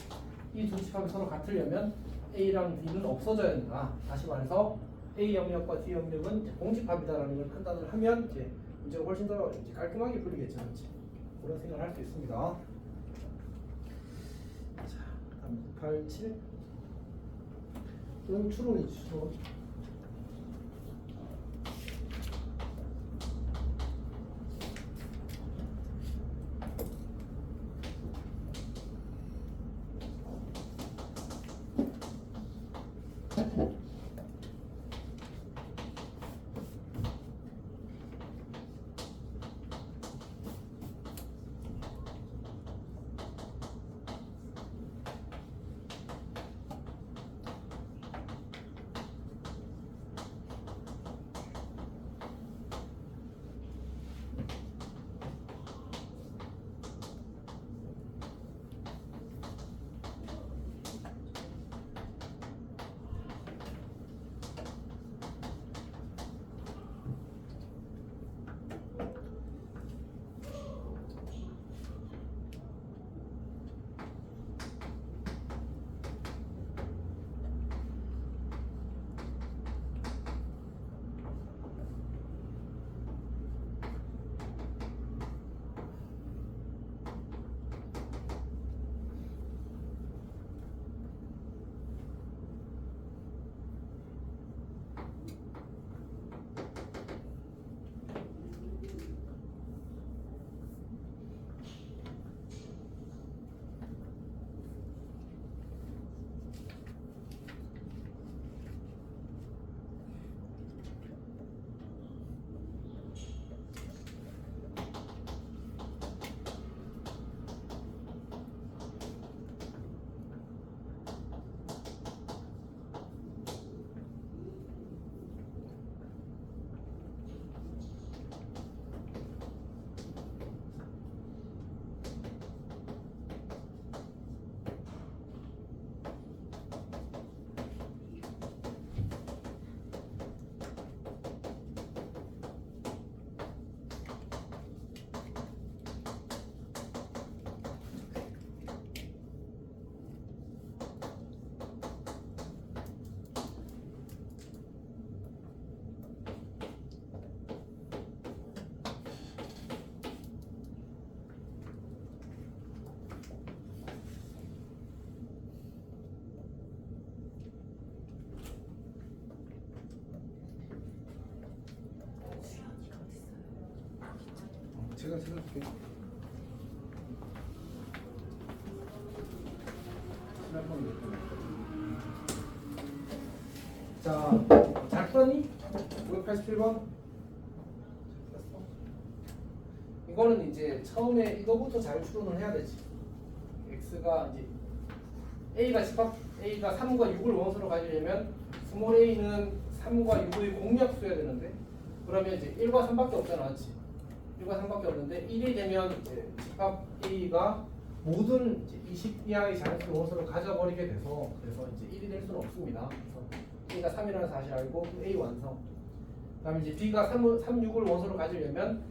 이 두 집합이 서로 같으려면 A랑 D는 없어져야 된다. 다시 말해서 A 영역과 D 영역은 이제 공집합이다라는 걸 판단을 하면 이제 문제가 훨씬 더 이제 깔끔하게 풀리겠죠, 그렇지? 그런 생각을 할 수 있습니다. 자, 다음 87. 이건 추론이지, 추론. 제가 할게요. 자, 잘 풀었니? 587번. 이거는 이제 처음에 이거부터 잘 추론을 해야 되지. x가 이제 a가 집합 a가 3과 6을 원소로 가지려면 스몰 a는 3과 6의 공약수여야 되는데 그러면 이제 1과 3밖에 없잖아, 맞지? 1과 3밖에 없는데 1이 되면 이제 집합 a가 모든 이제 20 이하의 자연수 원소를 가져버리게 돼서 그래서 이제 1이 될 수는 없습니다. 그래서 a가 3이라는 사실 알고 a 완성. 그다음에 이제 b가 3, 6을 원소로 가지려면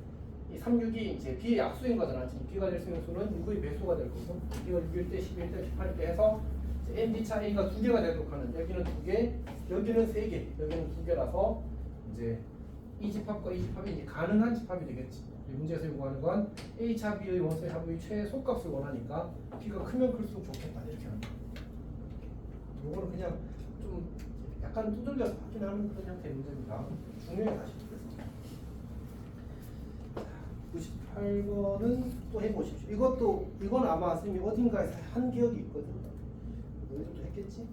이 36이 이제 b의 약수인 거잖아. 지금 b가 될 수 있는 수는 6의 배수가 될 거고 b가 6일 때, 11일 때, 18일 때 해서 n b차 a가 2개가 되도록 하는 여기는 2개, 여기는 3개, 여기는 2개라서 이제 이 집합과 이 집합이 이제 가능한 집합이 되겠지. 이 문제에서 요구하는 건 a차 b의 원소의 합의 최소값을 원하니까 b가 크면 클수록 좋겠다 이렇게 하는 거야. 요거는 그냥 좀 약간 두들겨서 확인하는 그런 형태의 문제입니다. 중요해 다시. 98번은 또 해보십시오. 이건 아마 선생님이 어딘가에서 한 기억이 있거든. 너희들도 했겠지?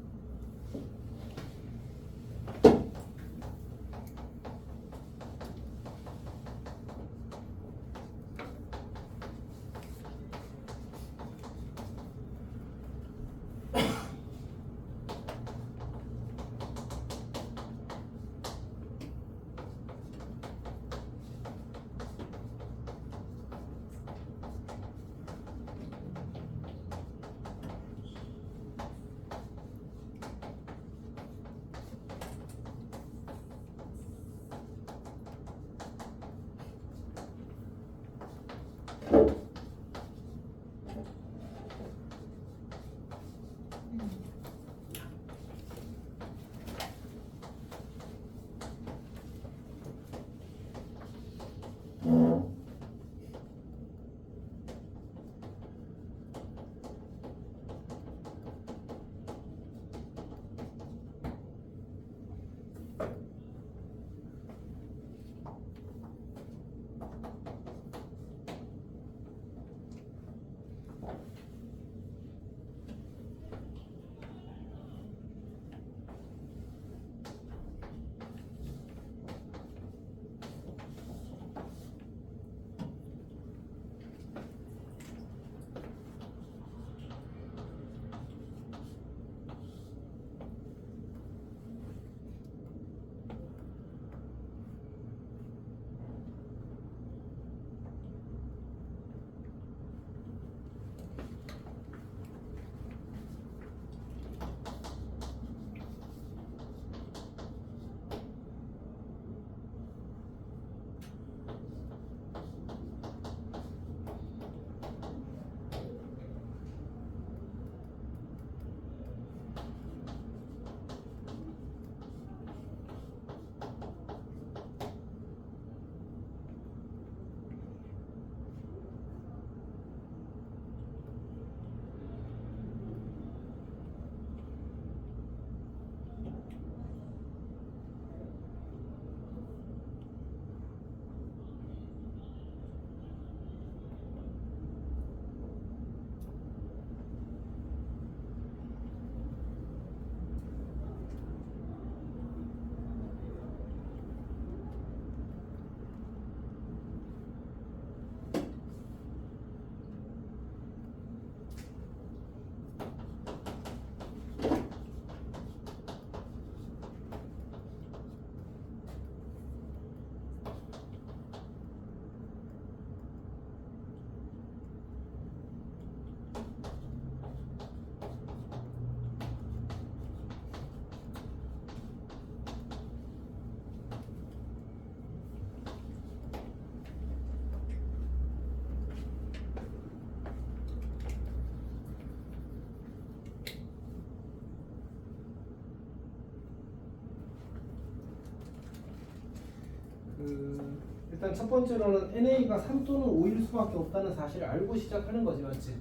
일단 첫 번째로는 NA가 3 또는 5일 수밖에 없다는 사실을 알고 시작하는 거지, 맞지?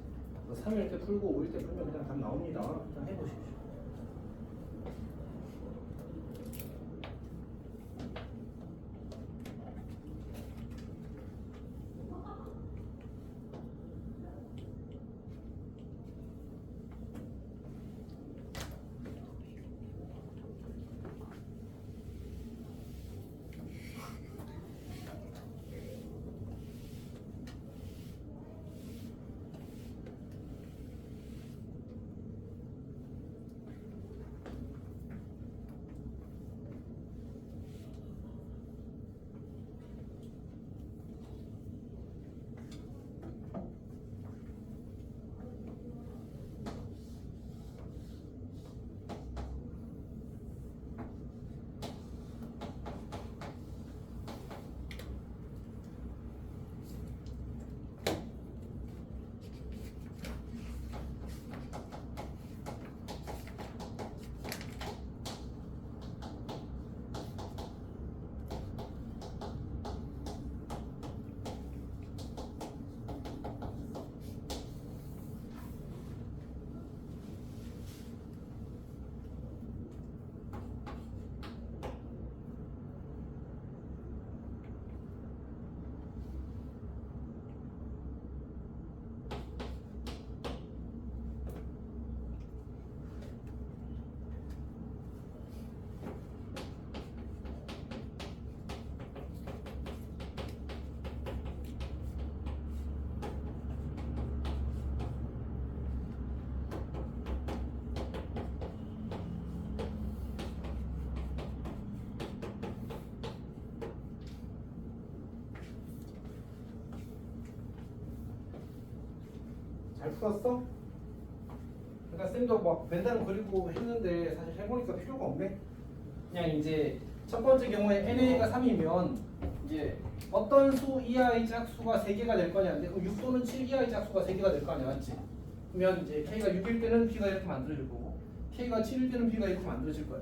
3일 때 풀고 5일 때 풀면 그냥 답 나옵니다. 일단 해보십시오. 잘 풀었어? 그러니까 쌤도 막 벤다는 그리고 했는데 사실 해보니까 필요가 없네. 그냥 이제 첫 번째 경우에 NA가 3이면 이제 어떤 수 이하의 짝수가 3개가 될 거냐. 근데 그럼 6 또는 7 이하의 짝수가 3개가 될 거 아니야, 맞지? 그러면 이제 K가 6일 때는 B가 이렇게 만들어질 거고 K가 7일 때는 B가 이렇게 만들어질 거야.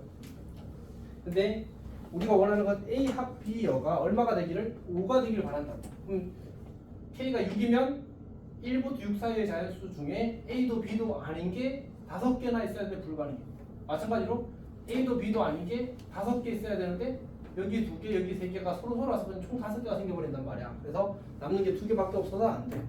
근데 우리가 원하는 건 A 합 B 여가 얼마가 되기를 5가 되기를 바란다. 그럼 K가 6이면 1부터 6 사이의 자연수 중에 A도 B도 아닌 게 5개나 있어야 돼. 불가능해. 마찬가지로 A도 B도 아닌 게 5개 있어야 되는데 여기 2개, 여기 3개가 서로 합치면 총 5개가 생겨버린단 말이야. 그래서 남는 게 2개밖에 없어서 안 돼.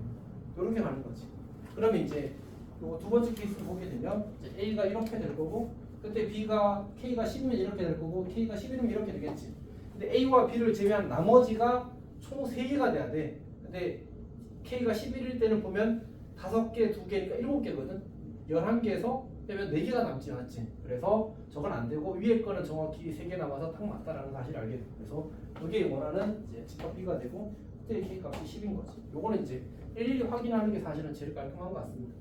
이렇게 가는 거지. 그러면 이제 요거 두 번째 케이스를 보게 되면 이제 A가 이렇게 될 거고 그때 B가 K가 10이면 이렇게 될 거고 K가 11이면 이렇게 되겠지. 근데 A와 B를 제외한 나머지가 총 3개가 돼야 돼. 근데 K가 11일 때는 보면 5개, 2개니까 7개거든. 11개에서 빼면 4개가 남지 않았지. 그래서 저건 안 되고 위에 거는 정확히 3개 남아서 딱 맞다라는 사실을 알게 돼. 그래서 이게 원하는 이제 집합 B가 되고 그때 K 값이 10인 거지. 요거는 이제 일일이 확인하는 게 사실은 제일 깔끔한 것 같습니다.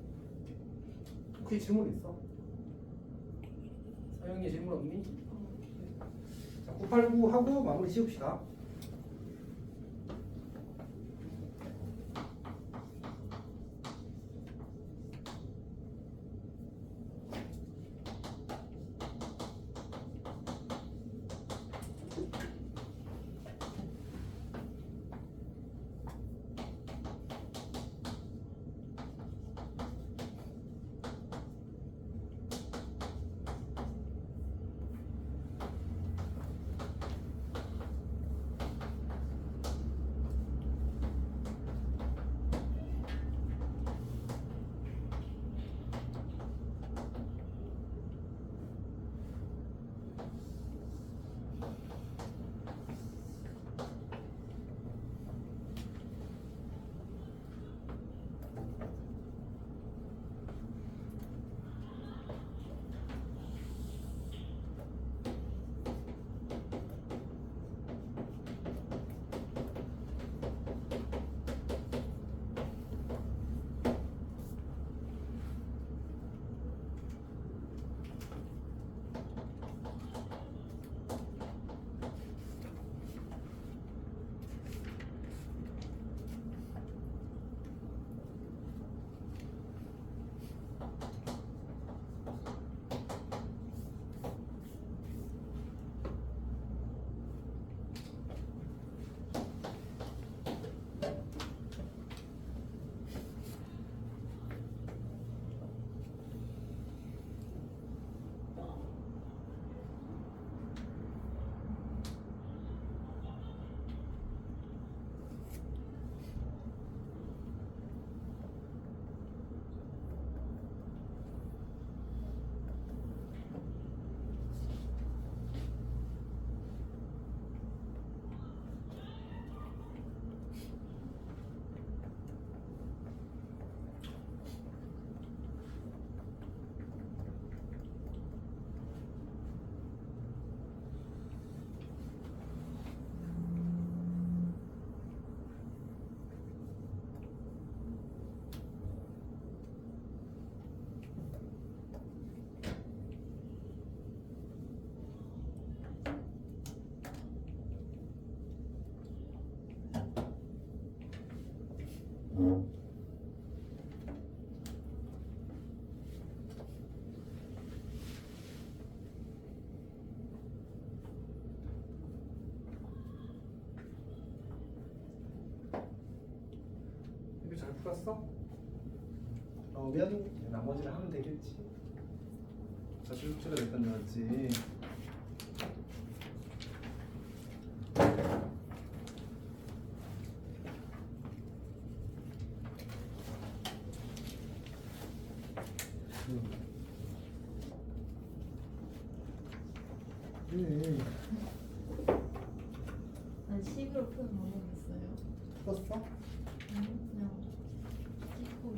혹시 질문 있어? 서영이 질문 없니? 자, 989 하고 마무리 지읍시다. 이거 잘 풀었어? 그러면 나머지를 하면 되겠지. 자출육체가 됐던 줄 알았지. 난 식으로 푸는 방법이 있어요. 풀었어? 그냥 찍고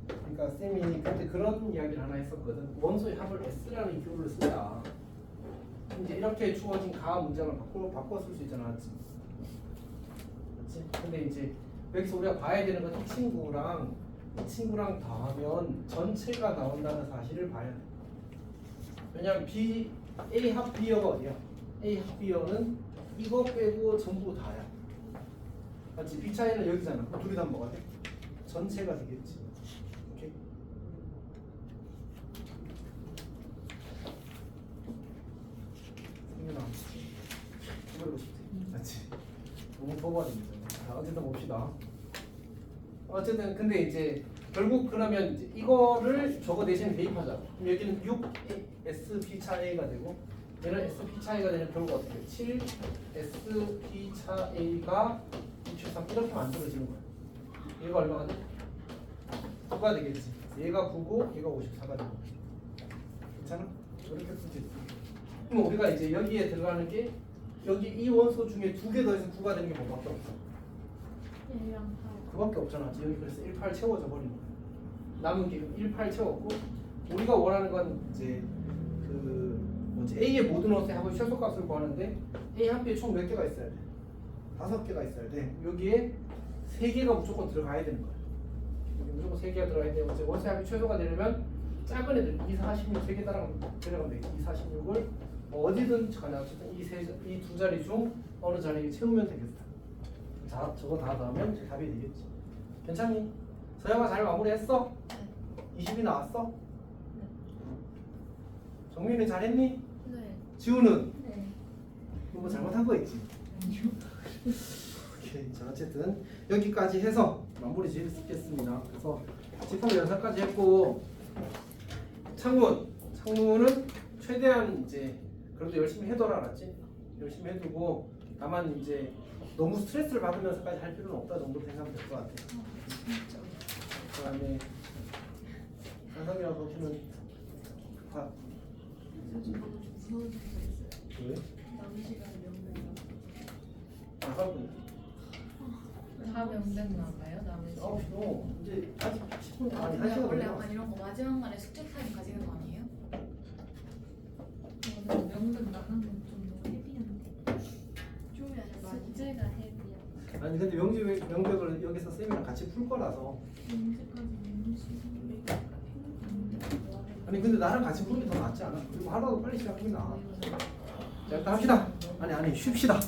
그러니까 쌤이 그때 그런 이야기를 하나 했었거든. 원소의 합을 S라는 기호를 쓴다. 이제 이렇게 주어진 가 문장을 바꿔 쓸 수 있잖아, 맞지? 그렇지? 근데 이제 여기서 우리가 봐야 되는 건 이 친구랑 더하면 전체가 나온다는 사실을 봐야 돼. 왜냐면 A 합 B어가 어디야? A 합 B어는 이거 빼고 전부 다야. 맞지? B 차이는 여기잖아. 그럼 둘이 다 뭐가 돼? 전체가 되겠지. 오케이? 승민아, 해보고 싶지? 맞지? 너무 도발입니다. 자, 어쨌든 봅시다. 어쨌든 근데 이제 결국 그러면 이제 이거를 저거 대신 대입하자. 그럼 여기는 6SP 차 A가 되고 얘는 SP 차 A가 되는 결국 어떻게 돼? 7 SP 차 A가 63 이렇게 만들어지는 거야. 얘가 얼마가 돼? 9가 되겠지. 얘가 9고 얘가 54가 되고. 괜찮아? 이렇게 풀수 있어. 그럼 우리가 이제 여기에 들어가는 게 여기 이 원소 중에 두 개 더해서 9가 되는 게 뭐밖에 없어? 1이랑 8. 그밖에 없잖아. 여기 그래서 18 채워져 버리는 거야. 남은 게 18 채웠고 우리가 원하는 건 이제 그 뭐지 A의 모든 원소의 합의 최소값을 구하는데 A 합비에 총 몇 개가 있어야 돼? 5개가 있어야 돼. 여기에 3개가 무조건 들어가야 되는 거야. 여기 무조건 3개가 들어가야 돼. 이제 원소의 합이 최소가 되려면 작은 애들 2, 46 3개 따라가면 돼. 2, 46을 어디든 가냐. 어쨌든 이 두 자리 중 어느 자리에 채우면 되겠다. 자, 저거 다 넣으면 답이 되겠지. 괜찮니? 서영아 잘 마무리했어? 20이 나왔어? 정민은 잘했니? 네. 지우는? 네. 뭐 잘못한 거 있지? 오케이. 자, 어쨌든 여기까지 해서 마무리 짓겠습니다. 그래서 집합 연산까지 했고 창문은 최대한 이제 그래도 열심히 해둬라, 알았지? 열심히 해두고 다만 이제 너무 스트레스를 받으면서까지 할 필요는 없다 정도 생각하면 될 것 같아. 그다음에 한성이랑 거기는 다 왜? 남은 시간 명배가. 안 하고 다 명됐나봐요 남은 시간. 9시도 이제 아직 10분 아니 원래 1시간 원래 걸려. 약간 이런 거 마지막 날에 숙제 타임 가지는 거 아니에요? 명된 나가는 좀 너무 헤비한데. 좀 약간 숙제가 헤비야. 아니 근데 명백을 여기서 쌤이랑 같이 풀 거라서. 아니 근데 나랑 같이 푸는 게 더 낫지 않아? 그리고 하루도 빨리 시작하면 나아. 자 일단 합시다. 아니 쉽시다.